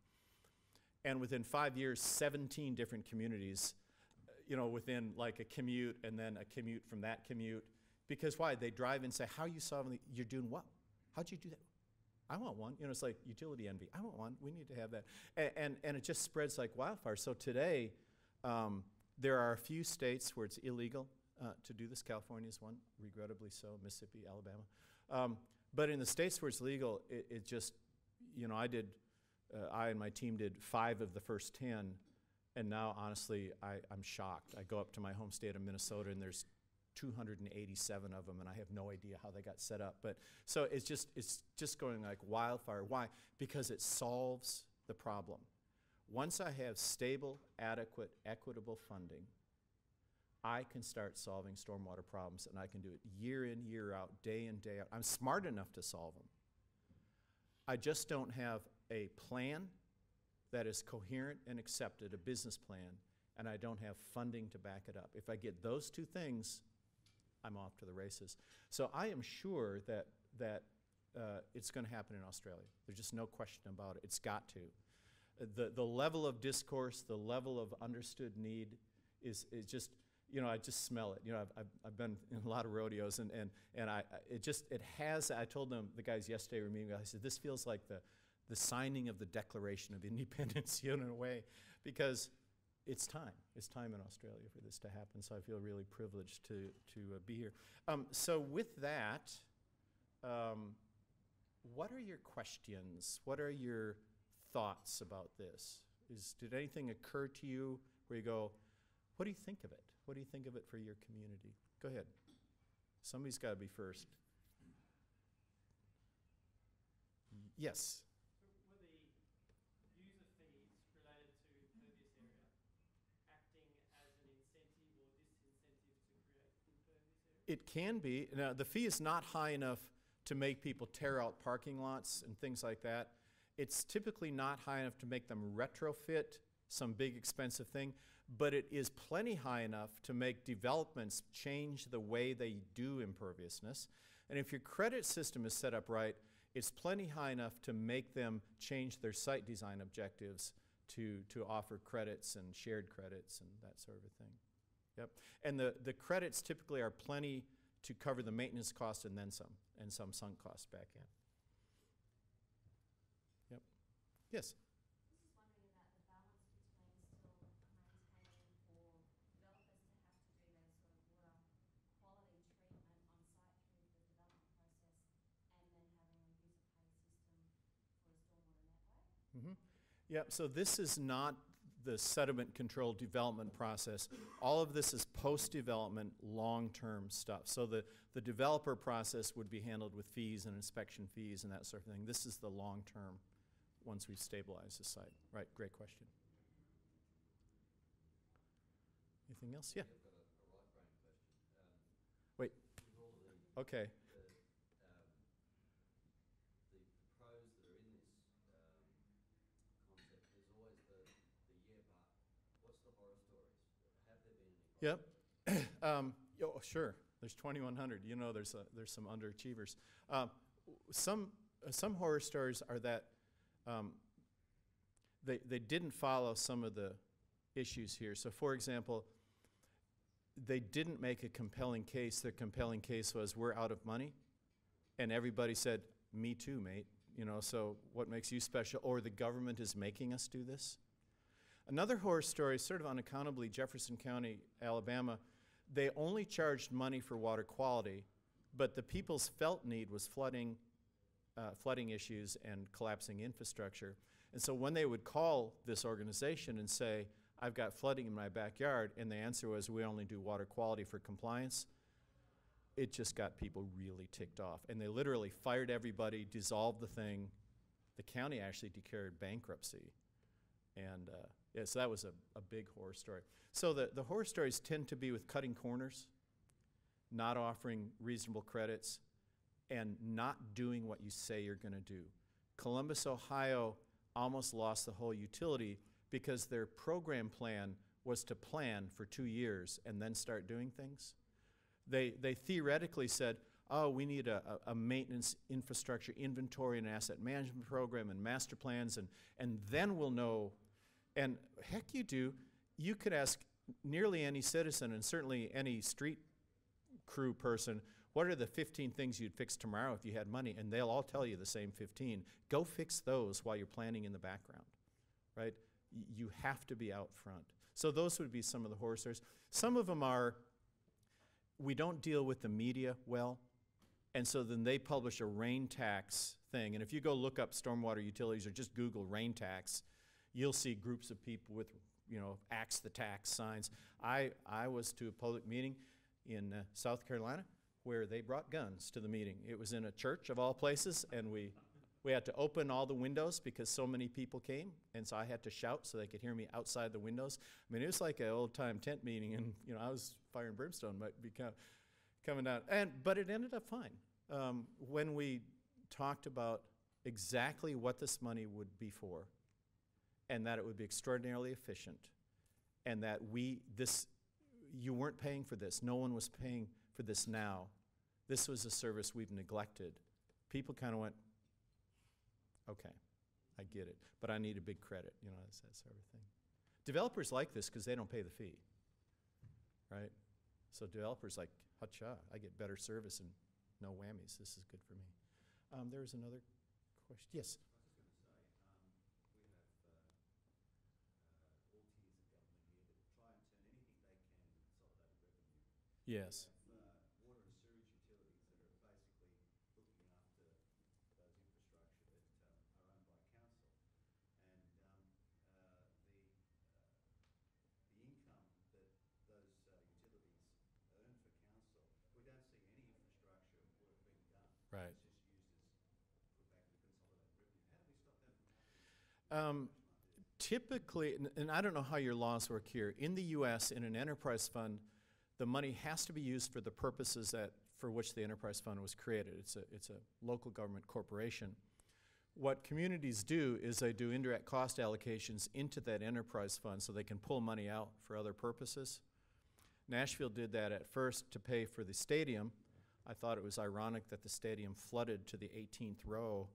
And within 5 years, 17 different communities, you know, within like a commute and then a commute from that commute. Because why? They drive and say, how are you solving you're doing what? How'd you do that? I want one. You know, it's like utility envy. I want one. We need to have that. And it just spreads like wildfire. So today, there are a few states where it's illegal to do this. California is one, regrettably so, Mississippi, Alabama. But in the states where it's legal, it just, you know, I and my team did 5 of the first 10, and now, honestly, I'm shocked. I go up to my home state of Minnesota, and there's 287 of them, and I have no idea how they got set up. But so it's just going like wildfire. Why? Because it solves the problem. Once I have stable, adequate, equitable funding, I can start solving stormwater problems, and I can do it year in, year out, day in, day out. I'm smart enough to solve them. I just don't have a plan that is coherent and accepted, a business plan, and I don't have funding to back it up. If I get those two things, I'm off to the races. So I am sure that it's going to happen in Australia. There's just no question about it. It's got to. The level of discourse, the level of understood need is just, you know, I just smell it. You know, I've been in a lot of rodeos, and it has. I told them, the guys yesterday were meeting, I said, this feels like the signing of the Declaration of Independence, you know, in a way, because it's time. It's time in Australia for this to happen. So I feel really privileged to be here. So with that, what are your questions? What are your thoughts about this? Did anything occur to you where you go, what do you think of it? What do you think of it for your community? Go ahead. Somebody's got to be first. Yes.
So were the user fees related to impervious area acting as an incentive or disincentive to create impervious area?
It can be. Now, the fee is not high enough to make people tear out parking lots and things like that. It's typically not high enough to make them retrofit some big expensive thing, but it is plenty high enough to make developments change the way they do imperviousness. And if your credit system is set up right, it's plenty high enough to make them change their site design objectives to offer credits and shared credits and that sort of a thing. Yep. And the credits typically are plenty to cover the maintenance cost and then some, and some sunk costs back in. Yep. Yes? Yeah, so this is not the sediment control development process. All of this is post-development, long-term stuff. So the developer process would be handled with fees and inspection fees and that sort of thing. This is the long-term, once we've stabilized the site. Right, great question. Anything else? Yeah.
I've got a right-brain question.
Wait.
With all of the,
Okay.
the pros that are in this concept, there's always the yeah, but what's the horror stories? Have there been any?
Yep. Sure. There's 2,100. You know, there's some underachievers. Some horror stories are that they didn't follow some of the issues here. So, for example, they didn't make a compelling case. Their compelling case was, we're out of money. And everybody said, me too, mate. You know, so what makes you special? Or the government is making us do this. Another horror story, sort of unaccountably, Jefferson County, Alabama, they only charged money for water quality, but the people's felt need was flooding issues and collapsing infrastructure. And so when they would call this organization and say, I've got flooding in my backyard, and the answer was, we only do water quality for compliance, it just got people really ticked off. And they literally fired everybody, dissolved the thing. The county actually declared bankruptcy. And yeah, so that was a big horror story. So the horror stories tend to be with cutting corners, not offering reasonable credits, and not doing what you say you're going to do. Columbus, Ohio almost lost the whole utility because their program plan was to plan for 2 years and then start doing things. They theoretically said, oh, we need a maintenance infrastructure inventory and asset management program and master plans, and then we'll know. And heck, you do. You could ask nearly any citizen, and certainly any street crew person, what are the 15 things you'd fix tomorrow if you had money? And they'll all tell you the same 15. Go fix those while you're planning in the background, right? You have to be out front. So those would be some of the horror stories. Some of them are, we don't deal with the media well, and so then they publish a rain tax thing. And if you go look up stormwater utilities or just Google rain tax, you'll see groups of people with, you know, axe the tax signs. I was to a public meeting in South Carolina where they brought guns to the meeting. It was in a church of all places, and we We had to open all the windows because so many people came, and so I had to shout so they could hear me outside the windows. I mean, it was like an old-time tent meeting, and I was fire and brimstone might be coming down. But it ended up fine. When we talked about exactly what this money would be for, and that it would be extraordinarily efficient, and that you weren't paying for this. No one was paying for this now. This was a service we've neglected. People kind of went, okay, I get it, but I need a big credit, it's that sort of thing. Developers like this because they don't pay the fee, right? So developers like, ha-cha, I get better service and no whammies. This is good for me. There was another question. Yes? Yes.
Water and sewage utilities that are basically looking after those infrastructure that are owned by council, and the income that those utilities earn for council, we don't see any infrastructure work being done.
Right.
It's just used as put back into consolidated revenue. How do we stop that from happening?
Typically, and I don't know how your laws work here, in the U.S., in an enterprise fund, the money has to be used for the purposes for which the enterprise fund was created. It's a local government corporation. What communities do is they do indirect cost allocations into that enterprise fund so they can pull money out for other purposes. Nashville did that at first to pay for the stadium. I thought it was ironic that the stadium flooded to the 18th row,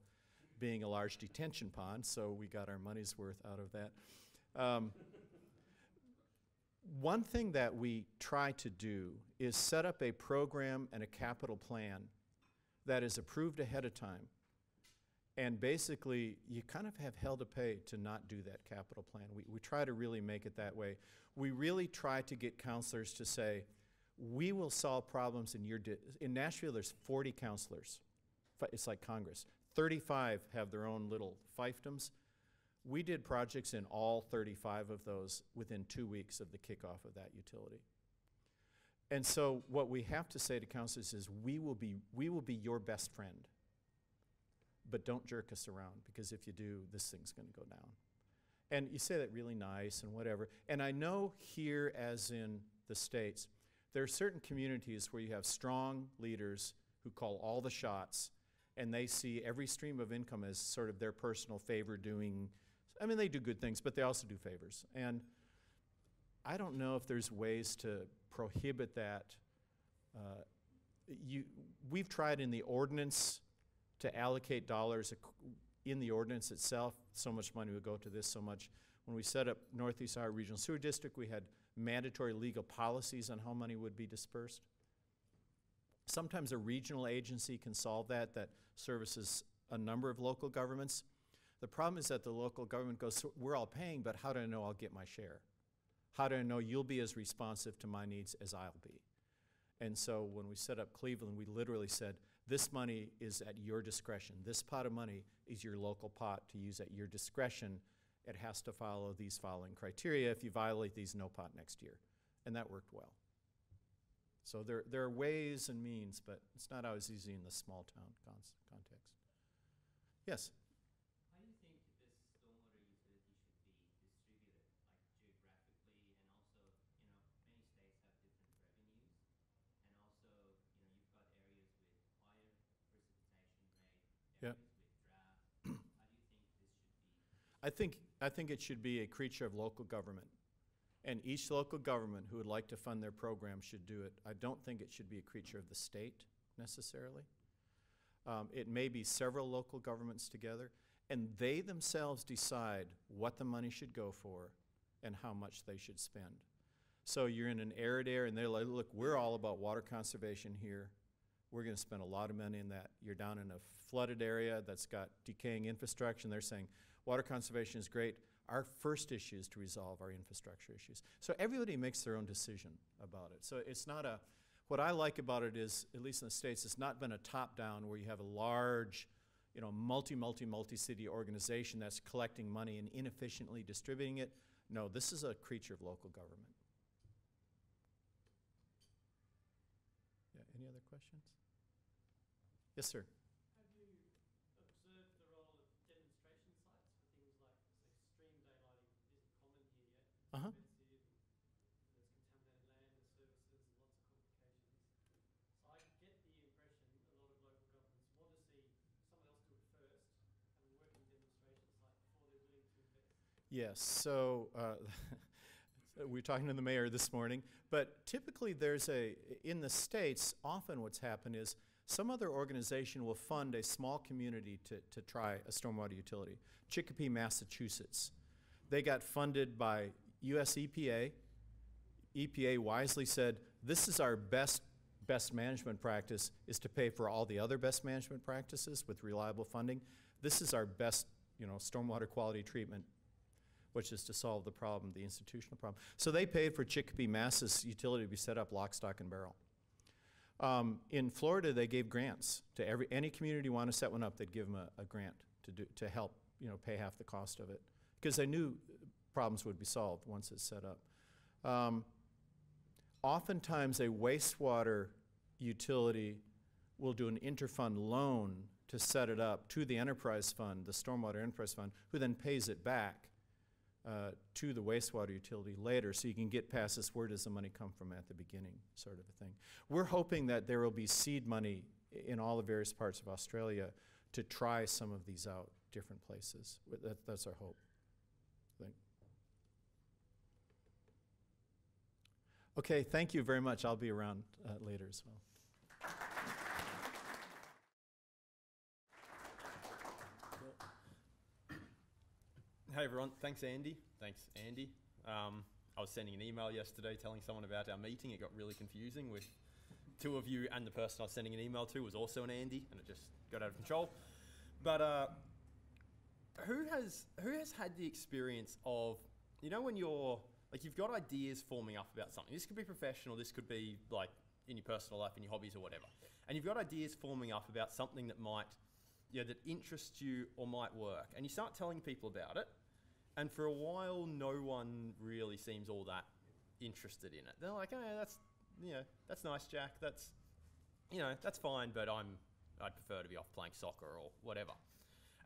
being a large detention pond, so we got our money's worth out of that. One thing that we try to do is set up a program and a capital plan that is approved ahead of time. And basically, you kind of have hell to pay to not do that capital plan. We try to really make it that way. We really try to get counselors to say, we will solve problems in in Nashville, there's 40 counselors. It's like Congress. 35 have their own little fiefdoms. We did projects in all 35 of those within 2 weeks of the kickoff of that utility. And so what we have to say to counselors is, we will be your best friend, but don't jerk us around, because if you do, this thing's going to go down. And you say that really nice and whatever. And I know here, as in the States, there are certain communities where you have strong leaders who call all the shots, and they see every stream of income as sort of their personal favor doing. I mean, they do good things, but they also do favors. And I don't know if there's ways to prohibit that. We've tried in the ordinance to allocate dollars in the ordinance itself. So much money would go to this, so much. When we set up Northeast Ohio Regional Sewer District, we had mandatory legal policies on how money would be dispersed. Sometimes a regional agency can solve that services a number of local governments. The problem is that the local government goes, so we're all paying, but how do I know I'll get my share? How do I know you'll be as responsive to my needs as I'll be? And so when we set up Cleveland, we literally said, this money is at your discretion. This pot of money is your local pot to use at your discretion. It has to follow these following criteria. If you violate these, no pot next year. And that worked well. So there are ways and means, but it's not always easy in the small town context. Yes?
How do you think this stormwater utility should be distributed, like geographically, and also, many states have different revenues, and also, you've got areas with higher precipitation rate, areas with drought. How do you think this should be?
I think it should be a creature of local government. And each local government who would like to fund their program should do it. I don't think it should be a creature of the state necessarily. It may be several local governments together, and they themselves decide what the money should go for and how much they should spend. So you're in an arid area, and they're like, look, we're all about water conservation here. We're going to spend a lot of money in that. You're down in a flooded area that's got decaying infrastructure, and they're saying, water conservation is great. Our first issue is to resolve our infrastructure issues. So everybody makes their own decision about it. So it's not what I like about it is, at least in the States, it's not been a top-down where you have a large, multi-city organization that's collecting money and inefficiently distributing it. No, this is a creature of local government. Yeah, any other questions? Yes, sir.
Have you observed the role
Uh-huh.
expensive, there's contaminated land, there's services, and lots of complications. So I get the impression a lot of local governments want to see someone else do it first, have a working demonstration site before they're willing to invest.
Yes, so we were talking to the mayor this morning, but typically in the States, often what's happened is some other organization will fund a small community to try a stormwater utility. Chicopee, Massachusetts. They got funded by US EPA. EPA wisely said, this is our best management practice, is to pay for all the other best management practices with reliable funding. This is our best, stormwater quality treatment, which is to solve the problem, the institutional problem. So they paid for Chicopee, Mass's utility to be set up lock, stock, and barrel. In Florida, they gave grants to any community want to set one up. They'd give them a grant to help, pay half the cost of it, because they knew problems would be solved once it's set up. Oftentimes, a wastewater utility will do an interfund loan to set it up to the enterprise fund, the stormwater enterprise fund, who then pays it back to the wastewater utility later, so you can get past this, where does the money come from at the beginning, sort of a thing. We're hoping that there will be seed money in all the various parts of Australia to try some of these out, different places. That's our hope. Okay, thank you very much. I'll be around later as well.
Hey everyone, thanks Andy. I was sending an email yesterday telling someone about our meeting. It got really confusing with two of you, and the person I was sending an email to was also an Andy, and it just got out of control. But who has had the experience of, when you've got ideas forming up about something. This could be professional, this could be like in your personal life, in your hobbies or whatever. And you've got ideas forming up about something that might, that interests you or might work. And you start telling people about it. And for a while, no one really seems all that interested in it. They're like, oh, that's nice, Jack. That's fine, but I'd prefer to be off playing soccer or whatever.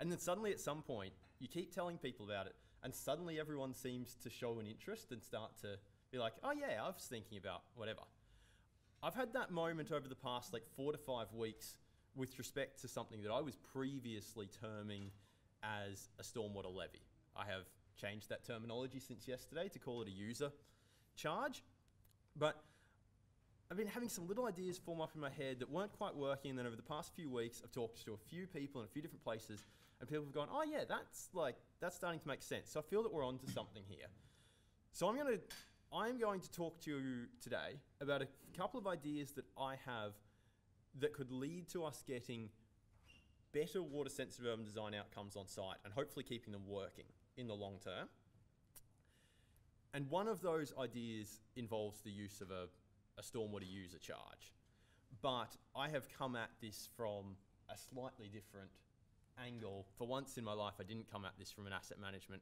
And then suddenly at some point, you keep telling people about it, and suddenly everyone seems to show an interest and start to be like, oh yeah, I was thinking about whatever. I've had that moment over the past 4 to 5 weeks with respect to something that I was previously terming as a stormwater levy. I have changed that terminology since yesterday to call it a user charge. But I've been having some little ideas form up in my head that weren't quite working, and then over the past few weeks, I've talked to a few people in a few different places, and people have gone, oh yeah, that's starting to make sense. So I feel that we're onto something here. So I'm going to talk to you today about a couple of ideas that I have that could lead to us getting better water-sensitive urban design outcomes on site, and hopefully keeping them working in the long term. And one of those ideas involves the use of a stormwater user charge. But I have come at this from a slightly different angle. For once in my life, I didn't come at this from an asset management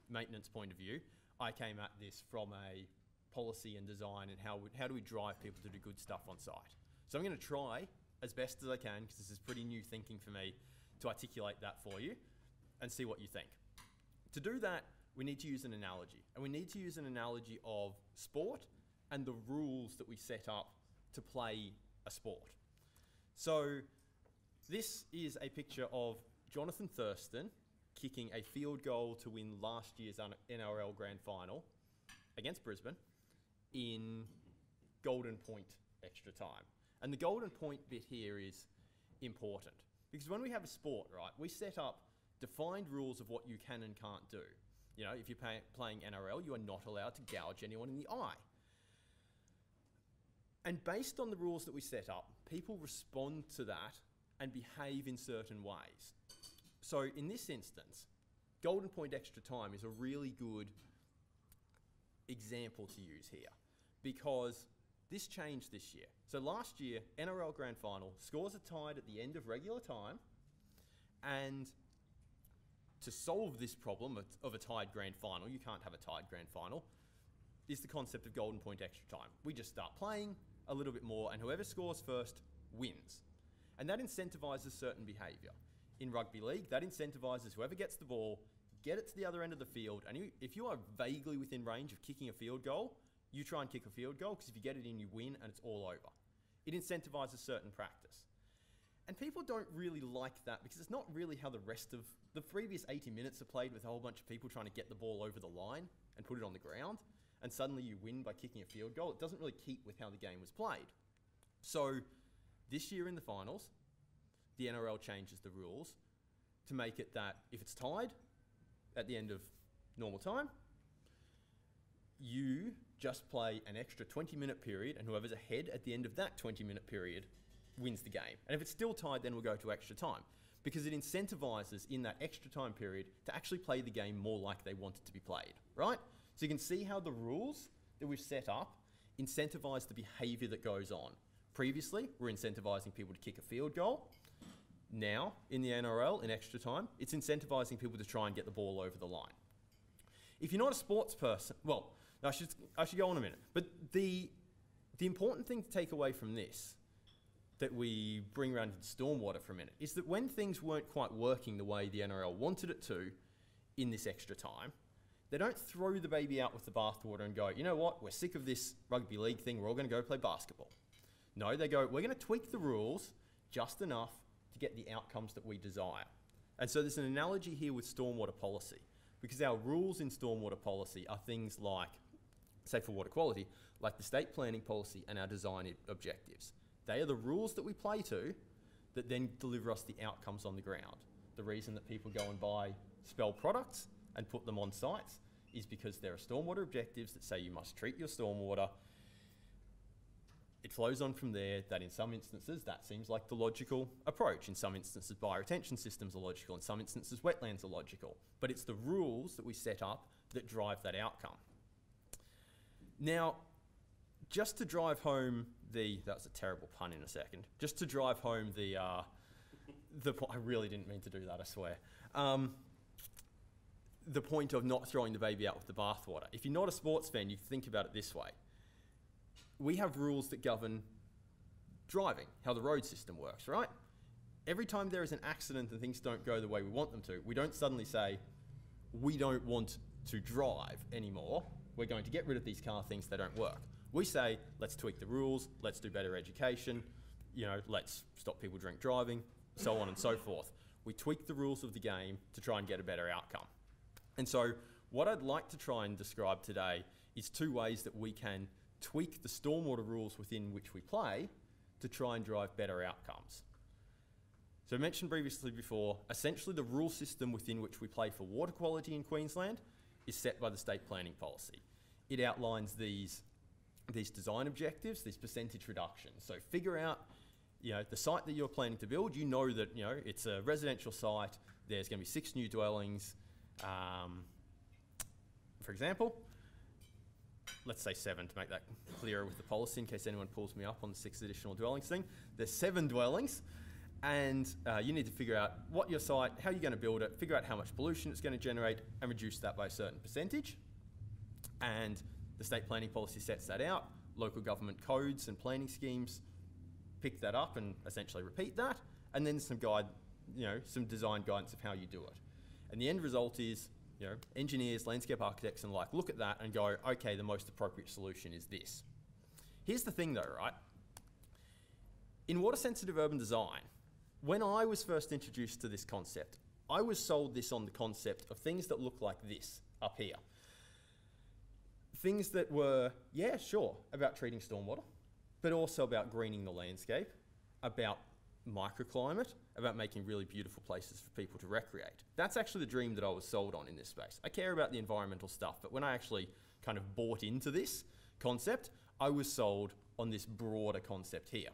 maintenance point of view. I came at this from a policy and design, and how do we drive people to do good stuff on site. So I'm going to try as best as I can, because this is pretty new thinking for me, to articulate that for you and see what you think. To do that, we need to use an analogy. And we need to use an analogy of sport and the rules that we set up to play a sport. So this is a picture of Jonathan Thurston kicking a field goal to win last year's NRL Grand Final against Brisbane in Golden Point extra time. And the Golden Point bit here is important, because when we have a sport, right, we set up defined rules of what you can and can't do. If you're playing NRL, you are not allowed to gouge anyone in the eye. And based on the rules that we set up, people respond to that and behave in certain ways. So in this instance, Golden Point extra time is a really good example to use here, because this changed this year. So last year, NRL Grand Final, scores are tied at the end of regular time, and to solve this problem of a tied Grand Final, you can't have a tied Grand Final, is the concept of Golden Point extra time. We just start playing a little bit more, and whoever scores first wins. And that incentivizes certain behavior. In rugby league, that incentivizes whoever gets the ball get it to the other end of the field, and if you are vaguely within range of kicking a field goal, you try and kick a field goal, because if you get it in, you win, and it's all over. It incentivizes certain practice. And people don't really like that, because it's not really how the rest of the previous 80 minutes are played, with a whole bunch of people trying to get the ball over the line and put it on the ground, and suddenly you win by kicking a field goal. It doesn't really keep with how the game was played. So this year in the finals, the NRL changes the rules to make it that if it's tied at the end of normal time, you just play an extra 20-minute period, and whoever's ahead at the end of that 20-minute period wins the game. And if it's still tied, then we'll go to extra time, because it incentivizes in that extra time period to actually play the game more like they want it to be played, right? So you can see how the rules that we've set up incentivize the behavior that goes on. Previously, we're incentivizing people to kick a field goal. Now, in the NRL, in extra time, it's incentivizing people to try and get the ball over the line. If you're not a sports person, well, I should go on a minute, but the important thing to take away from this, that we bring around into stormwater for a minute, is that when things weren't quite working the way the NRL wanted it to in this extra time, they don't throw the baby out with the bathwater and go, you know what, we're sick of this rugby league thing, we're all going to go play basketball. No, they go, we're going to tweak the rules just enough to get the outcomes that we desire. And so there's an analogy here with stormwater policy, because our rules in stormwater policy are things like, say for water quality, like the state planning policy and our design objectives. They are the rules that we play to that then deliver us the outcomes on the ground. The reason that people go and buy Spell products and put them on sites is because there are stormwater objectives that say you must treat your stormwater. It flows on from there, that in some instances that seems like the logical approach. In some instances bioretention systems are logical, in some instances wetlands are logical. But it's the rules that we set up that drive that outcome. Now, just to drive home that was a terrible pun in a second, just to drive home I really didn't mean to do that, I swear. The point of not throwing the baby out with the bathwater. If you're not a sports fan, you think about it this way. We have rules that govern driving, how the road system works, right? Every time there is an accident and things don't go the way we want them to, we don't suddenly say, we don't want to drive anymore. We're going to get rid of these car things, they don't work. We say, let's tweak the rules, let's do better education, let's stop people drink driving, so on and so forth. We tweak the rules of the game to try and get a better outcome. And so what I'd like to try and describe today is two ways that we can tweak the stormwater rules within which we play to try and drive better outcomes. So I mentioned previously before, essentially the rule system within which we play for water quality in Queensland is set by the state planning policy. It outlines these design objectives, these percentage reductions. So figure out, the site that you're planning to build, that, it's a residential site, there's going to be 6 new dwellings, for example. Let's say 7 to make that clearer with the policy in case anyone pulls me up on the 6 additional dwellings thing. There's 7 dwellings, and you need to figure out what your site, how you're going to build it, figure out how much pollution it's going to generate, and reduce that by a certain percentage. And the state planning policy sets that out. Local government codes and planning schemes pick that up and essentially repeat that. And then some some design guidance of how you do it. And the end result is, engineers, landscape architects and look at that and go, okay, the most appropriate solution is this. Here's the thing though, right? In water-sensitive urban design, when I was first introduced to this concept, I was sold this on the concept of things that look like this up here. Things that were, yeah, sure, about treating stormwater, but also about greening the landscape, about microclimate, about making really beautiful places for people to recreate. That's actually the dream that I was sold on in this space. I care about the environmental stuff, but when I actually kind of bought into this concept, I was sold on this broader concept here.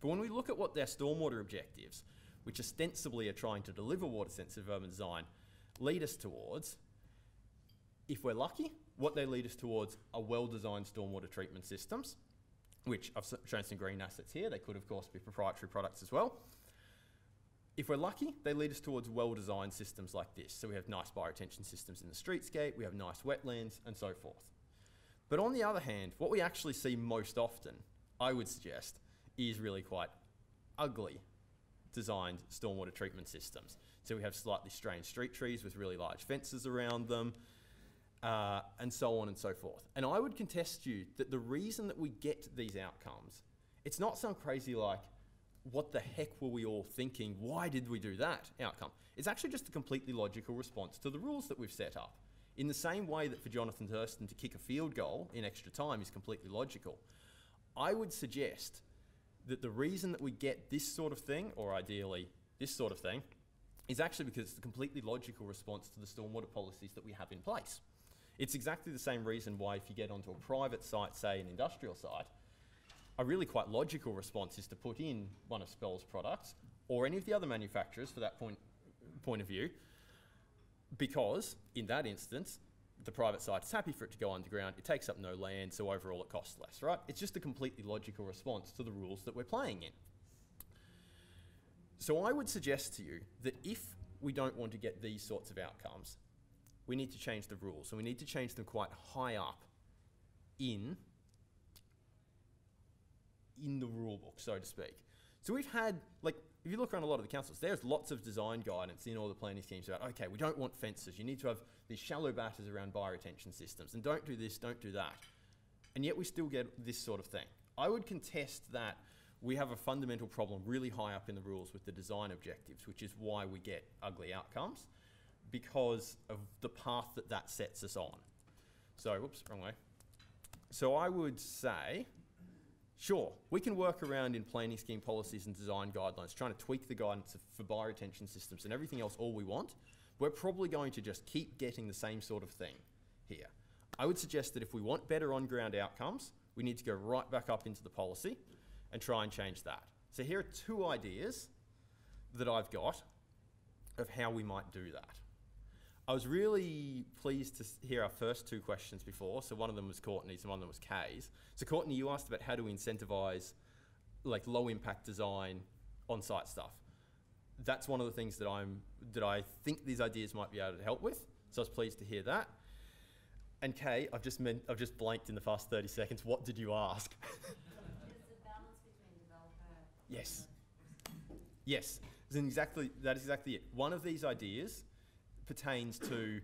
But when we look at what their stormwater objectives, which ostensibly are trying to deliver water-sensitive urban design, lead us towards, if we're lucky, what they lead us towards are well-designed stormwater treatment systems, which I've shown some green assets here. They could, of course, be proprietary products as well. If we're lucky, they lead us towards well-designed systems like this. So we have nice bioretention systems in the streetscape, we have nice wetlands, and so forth. But on the other hand, what we actually see most often, I would suggest, is really quite ugly designed stormwater treatment systems. So we have slightly strange street trees with really large fences around them, and so on and so forth. And I would contest you that the reason that we get these outcomes, it's not some crazy like, what the heck were we all thinking? Why did we do that outcome? It's actually just a completely logical response to the rules that we've set up. In the same way that for Jonathan Thurston to kick a field goal in extra time is completely logical, I would suggest that the reason that we get this sort of thing, or ideally this sort of thing, is actually because it's a completely logical response to the stormwater policies that we have in place. It's exactly the same reason why if you get onto a private site, say an industrial site, a really quite logical response is to put in one of Spell's products, or any of the other manufacturers for that point of view, because in that instance, the private site is happy for it to go underground, it takes up no land, so overall it costs less, right? It's just a completely logical response to the rules that we're playing in. So I would suggest to you that if we don't want to get these sorts of outcomes, we need to change the rules, and we need to change them quite high up in the rule book, so to speak. So we've had, like, if you look around a lot of the councils, there's lots of design guidance in all the planning schemes about, okay, we don't want fences, you need to have these shallow batters around bioretention systems, and don't do this, don't do that. And yet we still get this sort of thing. I would contest that we have a fundamental problem really high up in the rules with the design objectives, which is why we get ugly outcomes, because of the path that that sets us on. So, whoops, wrong way. So I would say, sure, we can work around in planning scheme policies and design guidelines, trying to tweak the guidance for bioretention systems and everything else all we want. We're probably going to just keep getting the same sort of thing here. I would suggest that if we want better on-ground outcomes, we need to go right back up into the policy and try and change that. So here are two ideas that I've got of how we might do that. I was really pleased to hear our first two questions before. So one of them was Courtney's and one of them was Kay's. So Courtney, you asked about how do we incentivise like low impact design on-site stuff. That's one of the things that I think these ideas might be able to help with. So I was pleased to hear that. And Kay, I've just blanked in the past 30 seconds. What did you ask?
It's the balance between developer.
Yes. Yes. That is exactly it. One of these ideas pertains to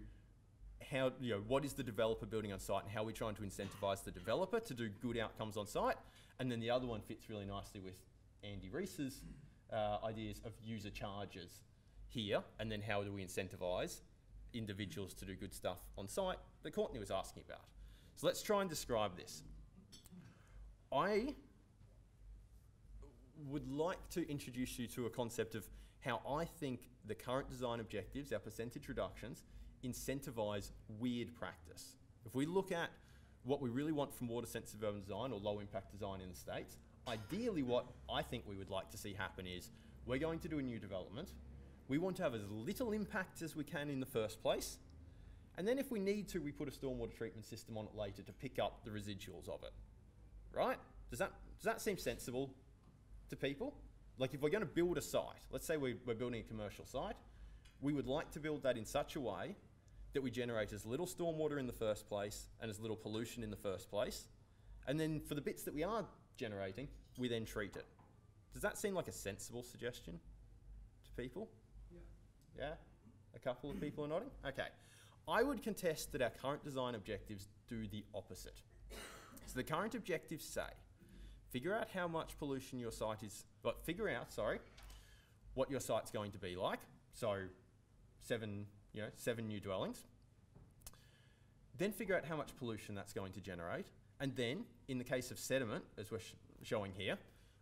how, what is the developer building on site and how we're trying to incentivise the developer to do good outcomes on site. And then the other one fits really nicely with Andy Rees's ideas of user charges here, and then how do we incentivise individuals to do good stuff on site that Courtney was asking about. So let's try and describe this. I would like to introduce you to a concept of how I think the current design objectives, our percentage reductions, incentivise weird practice. If we look at what we really want from water sensitive urban design or low impact design in the States, ideally what I think we would like to see happen is we're going to do a new development. We want to have as little impact as we can in the first place. And then if we need to, we put a stormwater treatment system on it later to pick up the residuals of it. Right? Does that seem sensible to people? Like if we're going to build a site, let's say we're building a commercial site, we would like to build that in such a way that we generate as little stormwater in the first place and as little pollution in the first place. And then for the bits that we are generating, we then treat it. Does that seem like a sensible suggestion to people? Yeah. Yeah? A couple of people are nodding? Okay. I would contest that our current design objectives do the opposite. So the current objectives say, figure out how much pollution your site is, figure out what your site's going to be like. So 7 new dwellings. Then figure out how much pollution that's going to generate. And then, in the case of sediment, as we're showing here,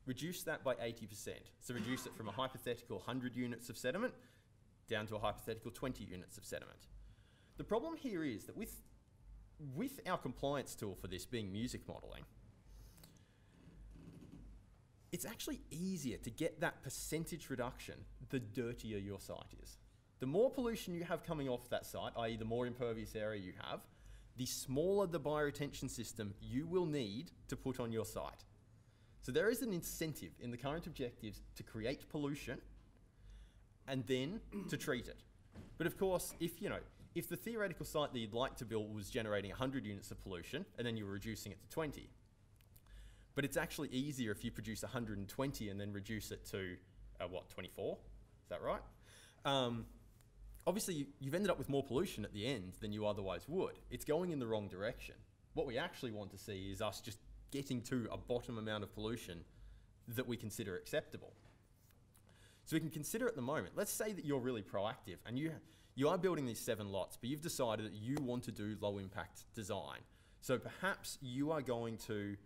reduce that by 80%. So reduce it from a hypothetical 100 units of sediment down to a hypothetical 20 units of sediment. The problem here is that with our compliance tool for this being music modelling, it's actually easier to get that percentage reduction the dirtier your site is. The more pollution you have coming off that site, i.e. the more impervious area you have, the smaller the bioretention system you will need to put on your site. So there is an incentive in the current objectives to create pollution and then to treat it. But of course, if the theoretical site that you'd like to build was generating 100 units of pollution and then you were reducing it to 20, but it's actually easier if you produce 120 and then reduce it to, 24? Is that right?
Obviously, you've ended up with more pollution at the end than you otherwise would. It's going in the wrong direction. What we actually want to see is us just getting to a bottom amount of pollution that we consider acceptable. So we can consider at the moment, let's say that you're really proactive and you are building these 7 lots, but you've decided that you want to do low impact design. So perhaps you are going to,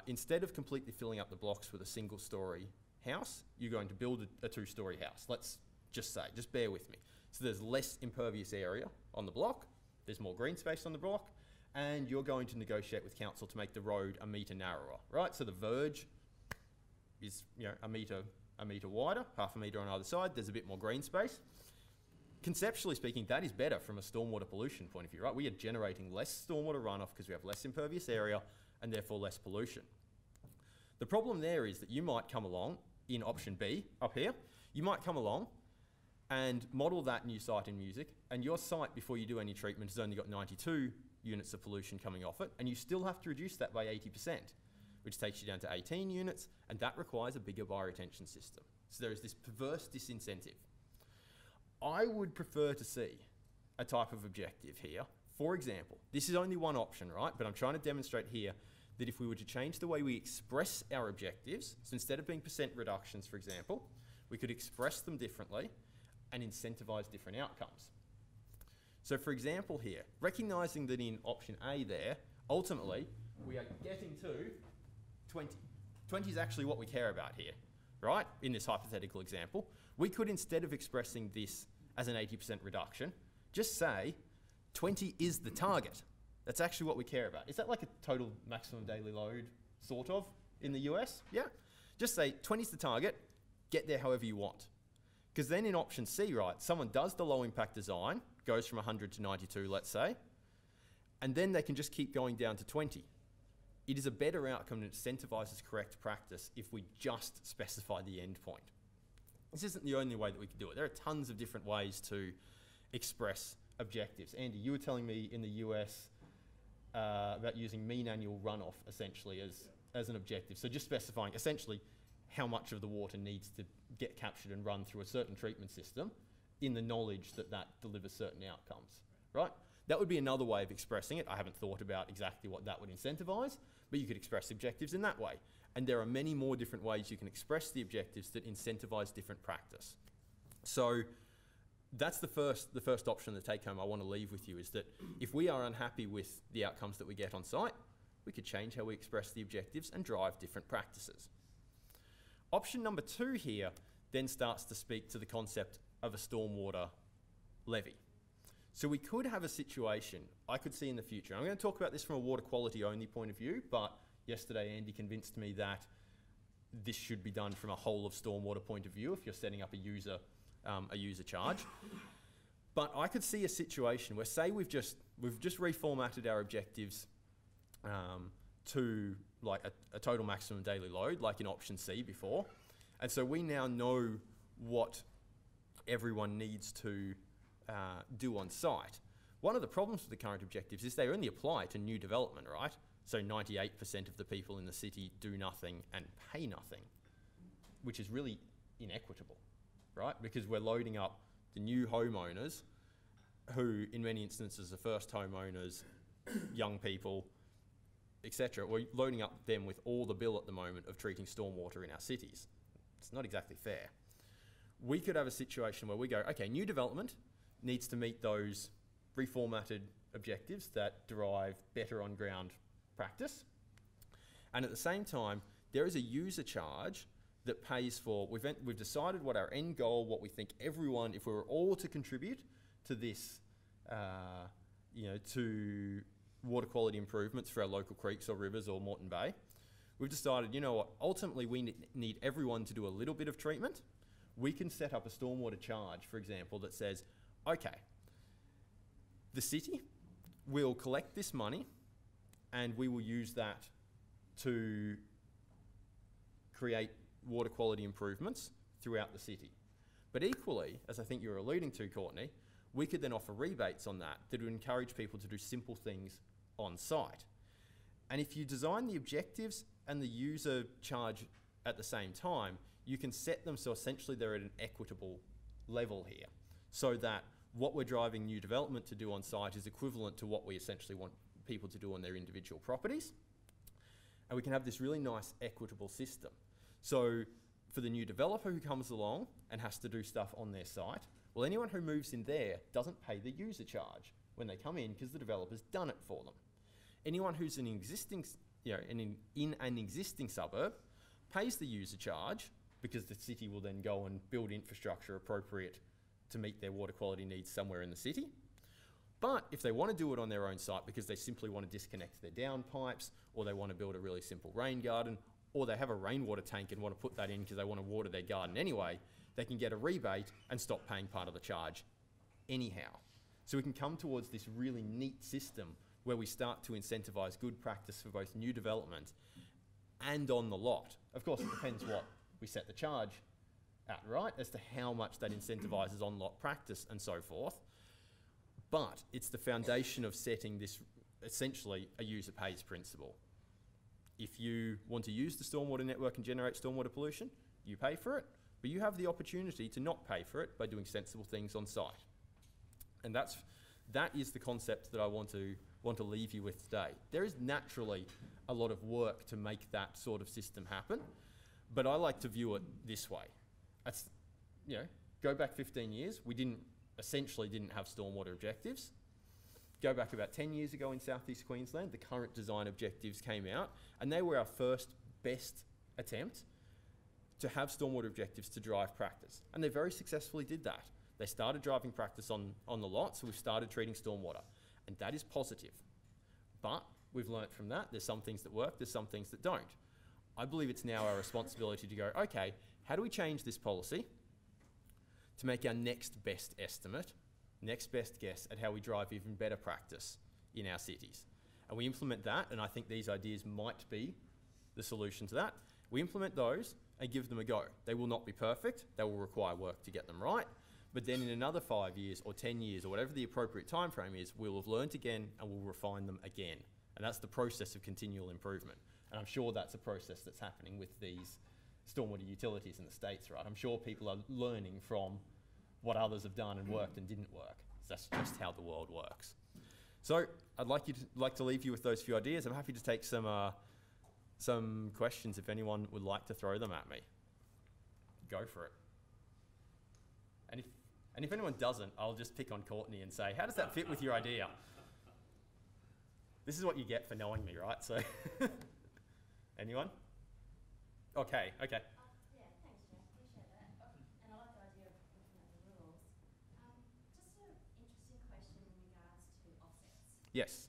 instead of completely filling up the blocks with a single story house, you're going to build a 2-story house. Let's just say, just bear with me. So there's less impervious area on the block, there's more green space on the block, and you're going to negotiate with council to make the road a metre narrower, right? So the verge is, a metre wider, half a metre on either side, there's a bit more green space. Conceptually speaking, that is better from a stormwater pollution point of view, right? We are generating less stormwater runoff because we have less impervious area and therefore less pollution. The problem there is that you might come along in option B up here, you might come along and model that new site in music, and your site before you do any treatment has only got 92 units of pollution coming off it, and you still have to reduce that by 80%, which takes you down to 18 units, and that requires a bigger bioretention system. So there is this perverse disincentive. I would prefer to see a type of objective here. For example, this is only one option, right? But I'm trying to demonstrate here that if we were to change the way we express our objectives, so instead of being percent reductions, for example, we could express them differently and incentivize different outcomes. So for example here, recognizing that in option A there, ultimately, we are getting to 20. 20 is actually what we care about here, right? In this hypothetical example, we could, instead of expressing this as an 80% reduction, just say 20 is the target. That's actually what we care about. Is that like a total maximum daily load, sort of, in the US? Yeah. Just say 20 is the target, get there however you want. Because then in option C, right, someone does the low impact design, goes from 100 to 92, let's say, and then they can just keep going down to 20. It is a better outcome and incentivizes correct practice if we just specify the end point. This isn't the only way that we can do it. There are tons of different ways to express objectives. Andy, you were telling me in the US about using mean annual runoff essentially as an objective. So just specifying essentially how much of the water needs to get captured and run through a certain treatment system in the knowledge that that delivers certain outcomes, right? That would be another way of expressing it. I haven't thought about exactly what that would incentivize, but you could express objectives in that way. And there are many more different ways you can express the objectives that incentivize different practice. So that's the first option, the take home I want to leave with you, is that if we are unhappy with the outcomes that we get on site, we could change how we express the objectives and drive different practices. Option number 2 here then starts to speak to the concept of a stormwater levy. So we could have a situation I could see in the future. I'm going to talk about this from a water quality only point of view, but yesterday Andy convinced me that this should be done from a whole of stormwater point of view if you're setting up a user charge. But I could see a situation where, say we've just reformatted our objectives to like a total maximum daily load, like in option C before, and so we now know what everyone needs to do on site. One of the problems with the current objectives is they only apply to new development, right? So 98% of the people in the city do nothing and pay nothing, which is really inequitable, right? Because we're loading up the new homeowners who, in many instances, are first homeowners, young people, etc. We're loading up them with all the bill at the moment of treating stormwater in our cities. It's not exactly fair. We could have a situation where we go, okay, new development needs to meet those reformatted objectives that derive better on-ground practice. And at the same time, there is a user charge that pays for, we've decided what our end goal, what we think everyone, if we were all to contribute to this, to water quality improvements for our local creeks or rivers or Moreton Bay, we've decided, you know what, ultimately we need everyone to do a little bit of treatment. We can set up a stormwater charge, for example, that says, okay, the city will collect this money and we will use that to create water quality improvements throughout the city. But equally, as I think you're alluding to, Courtney, we could then offer rebates on that would encourage people to do simple things on site. And if you design the objectives and the user charge at the same time, you can set them so essentially they're at an equitable level here, so that what we're driving new development to do on site is equivalent to what we essentially want people to do on their individual properties. And we can have this really nice equitable system. So for the new developer who comes along and has to do stuff on their site, well, anyone who moves in there doesn't pay the user charge when they come in because the developer's done it for them. Anyone who's in an existing suburb pays the user charge because the city will then go and build infrastructure appropriate to meet their water quality needs somewhere in the city. But if they want to do it on their own site because they simply want to disconnect their downpipes, or they want to build a really simple rain garden, or they have a rainwater tank and want to put that in because they want to water their garden anyway, they can get a rebate and stop paying part of the charge anyhow. So we can come towards this really neat system where we start to incentivise good practice for both new development and on the lot. Of course, it depends what we set the charge at, right, as to how much that incentivises on-lot practice and so forth. But it's the foundation of setting this, essentially, a user pays principle. If you want to use the stormwater network and generate stormwater pollution, you pay for it, but you have the opportunity to not pay for it by doing sensible things on site. And that is the concept that I want to leave you with today. There is naturally a lot of work to make that sort of system happen, but I like to view it this way. That's, go back 15 years, we essentially didn't have stormwater objectives. Go back about 10 years ago in southeast Queensland, the current design objectives came out, and they were our first best attempt to have stormwater objectives to drive practice. And they very successfully did that. They started driving practice on the lot, so we've started treating stormwater. And that is positive. But we've learnt from that, there's some things that work, there's some things that don't. I believe it's now our responsibility to go, okay, how do we change this policy to make our next best estimate, next best guess at how we drive even better practice in our cities? And we implement that, and I think these ideas might be the solution to that. We implement those and give them a go. They will not be perfect, they will require work to get them right, but then in another 5 years or 10 years or whatever the appropriate time frame is, we'll have learnt again and we'll refine them again. And that's the process of continual improvement. And I'm sure that's a process that's happening with these stormwater utilities in the States, right? I'm sure people are learning from what others have done and worked and didn't work. That's just how the world works. So I'd like to leave you with those few ideas. I'm happy to take some questions if anyone would like to throw them at me. Go for it. And if anyone doesn't, I'll just pick on Courtney and say, how does that fit with your idea? This is what you get for knowing me, right? So, anyone? Okay.
Yeah, thanks, Jeff. Appreciate that. And I like the idea of looking at the rules. Just an interesting question in regards to offsets.
Yes.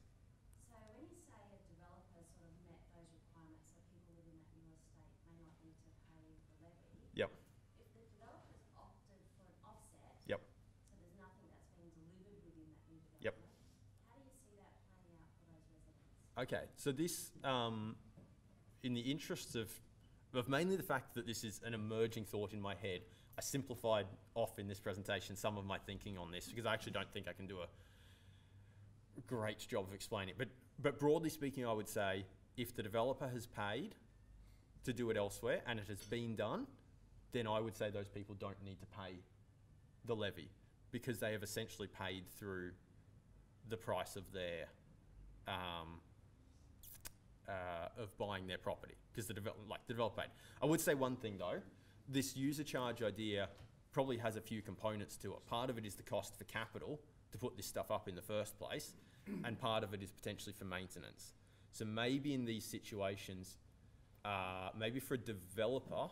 So when you say a developer sort of met those requirements, so people within that new estate may not need to pay the levy.
Yep.
If the developer's opted for an offset,
Yep.
so there's nothing that's being delivered within that new
Yep.
development, how do you see that playing out for those residents?
Okay, so this, in the interests of mainly the fact that this is an emerging thought in my head, I simplified off in this presentation some of my thinking on this because I actually don't think I can do a great job of explaining it. But broadly speaking, I would say if the developer has paid to do it elsewhere and it has been done, then I would say those people don't need to pay the levy because they have essentially paid through the price of their of buying their property because the developer paid. I would say one thing though, this user charge idea probably has a few components to it. Part of it is the cost for capital to put this stuff up in the first place, and part of it is potentially for maintenance. So maybe in these situations, maybe for a developer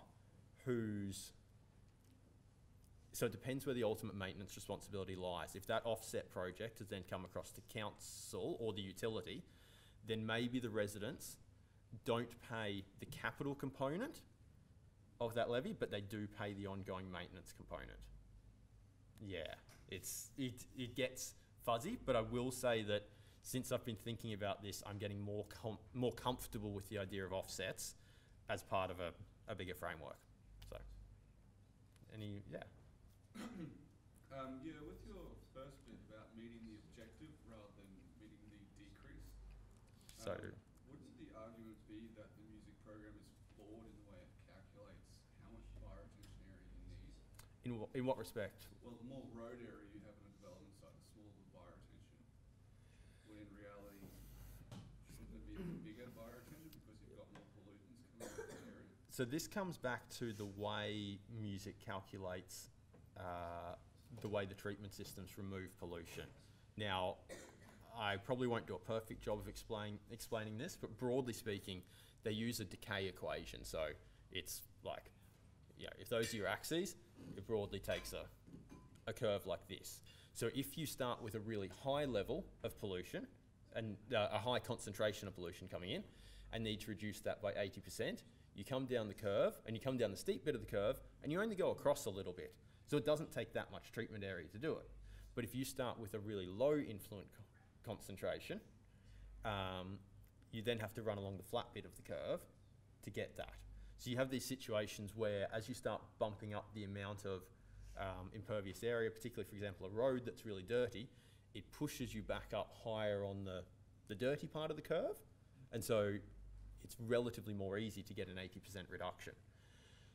so it depends where the ultimate maintenance responsibility lies. If that offset project has then come across to council or the utility, then maybe the residents don't pay the capital component of that levy, but they do pay the ongoing maintenance component. Yeah, it gets fuzzy, but I will say that since I've been thinking about this, I'm getting more comfortable with the idea of offsets as part of a bigger framework. So, yeah.
Yeah, with your first bit about meeting the objective rather than meeting the decrease,
So,
wouldn't the argument be that the music program is flawed in the way it calculates how much fire retention area you need?
In what respect?
Well, the more road area you have in a development site, the smaller the fire retention. When in reality, shouldn't it be a bigger fire retention because you've got more pollutants coming out of the area?
So this comes back to the way music calculates the way the treatment systems remove pollution. Now, I probably won't do a perfect job of explaining this, but broadly speaking, they use a decay equation. So it's like, if those are your axes, it broadly takes a curve like this. So if you start with a really high level of pollution and a high concentration of pollution coming in and need to reduce that by 80%, you come down the curve and you come down the steep bit of the curve and you only go across a little bit. So it doesn't take that much treatment area to do it. But if you start with a really low influent concentration, you then have to run along the flat bit of the curve to get that. So you have these situations where as you start bumping up the amount of impervious area, particularly for example a road that's really dirty, it pushes you back up higher on the dirty part of the curve, and so it's relatively more easy to get an 80% reduction.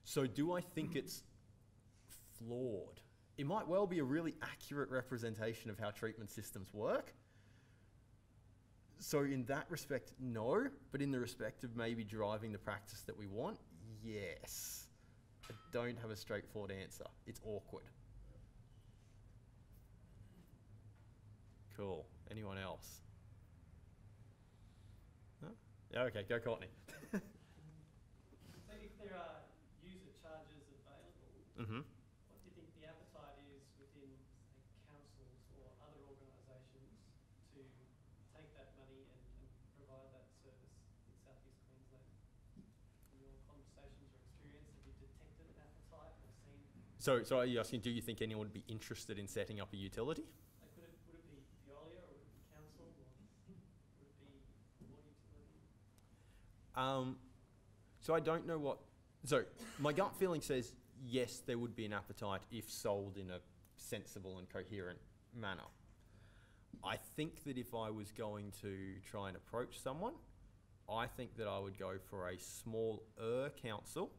So do I think it's flawed? It might well be a really accurate representation of how treatment systems work. So in that respect, no, but in the respect of maybe driving the practice that we want, yes. I don't have a straightforward answer. It's awkward. Cool. Anyone else? No? Yeah, okay, go Courtney.
So if there are user charges available,
Mm-hmm.
what do you think the appetite is within, say, councils or other organisations to take that money and provide that service in South East Queensland? In your conversations or experience, have you detected an appetite or seen?
So are you asking, do you think anyone would be interested in setting up a utility?
Like, would it be Veolia or would it be council or would it be water utility?
So I don't know what. So my gut feeling says yes, there would be an appetite if sold in a sensible and coherent manner. I think that if I was going to try and approach someone, I think that I would go for a smaller council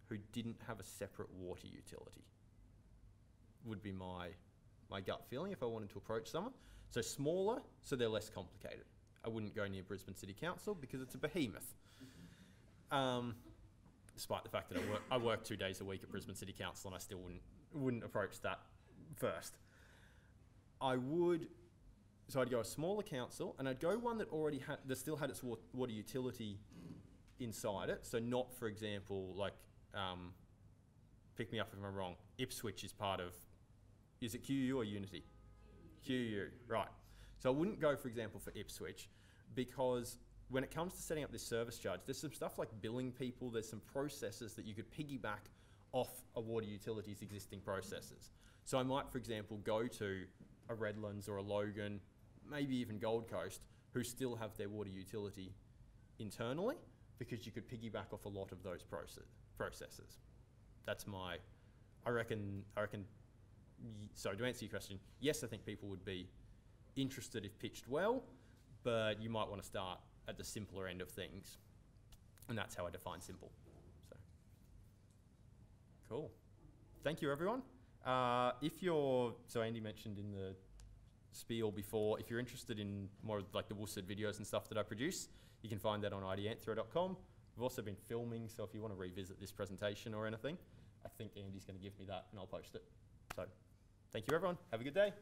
who didn't have a separate water utility. Would be my gut feeling if I wanted to approach someone. So smaller, so they're less complicated. I wouldn't go near Brisbane City Council because it's a behemoth. Despite the fact that I work 2 days a week at Brisbane City Council and I still wouldn't approach that first. So I'd go a smaller council and I'd go one that that still had its water utility inside it. So not, for example, like, pick me up if I'm wrong, Ipswich is part of, is it QU or Unity? QU, right. So I wouldn't go, for example, for Ipswich because when it comes to setting up this service charge, there's some stuff like billing people, there's some processes that you could piggyback off a water utility's existing processes. So I might, for example, go to a Redlands or a Logan, maybe even Gold Coast, who still have their water utility internally, because you could piggyback off a lot of those processes. That's my, I reckon, so to answer your question, yes, I think people would be interested if pitched well, but you might want to start at the simpler end of things. And that's how I define simple. So, cool. Thank you, everyone. So Andy mentioned in the spiel before, if you're interested in more of like the Woosted videos and stuff that I produce, you can find that on ideanthro.com. We've also been filming, so if you want to revisit this presentation or anything, I think Andy's going to give me that and I'll post it. So, thank you, everyone. Have a good day.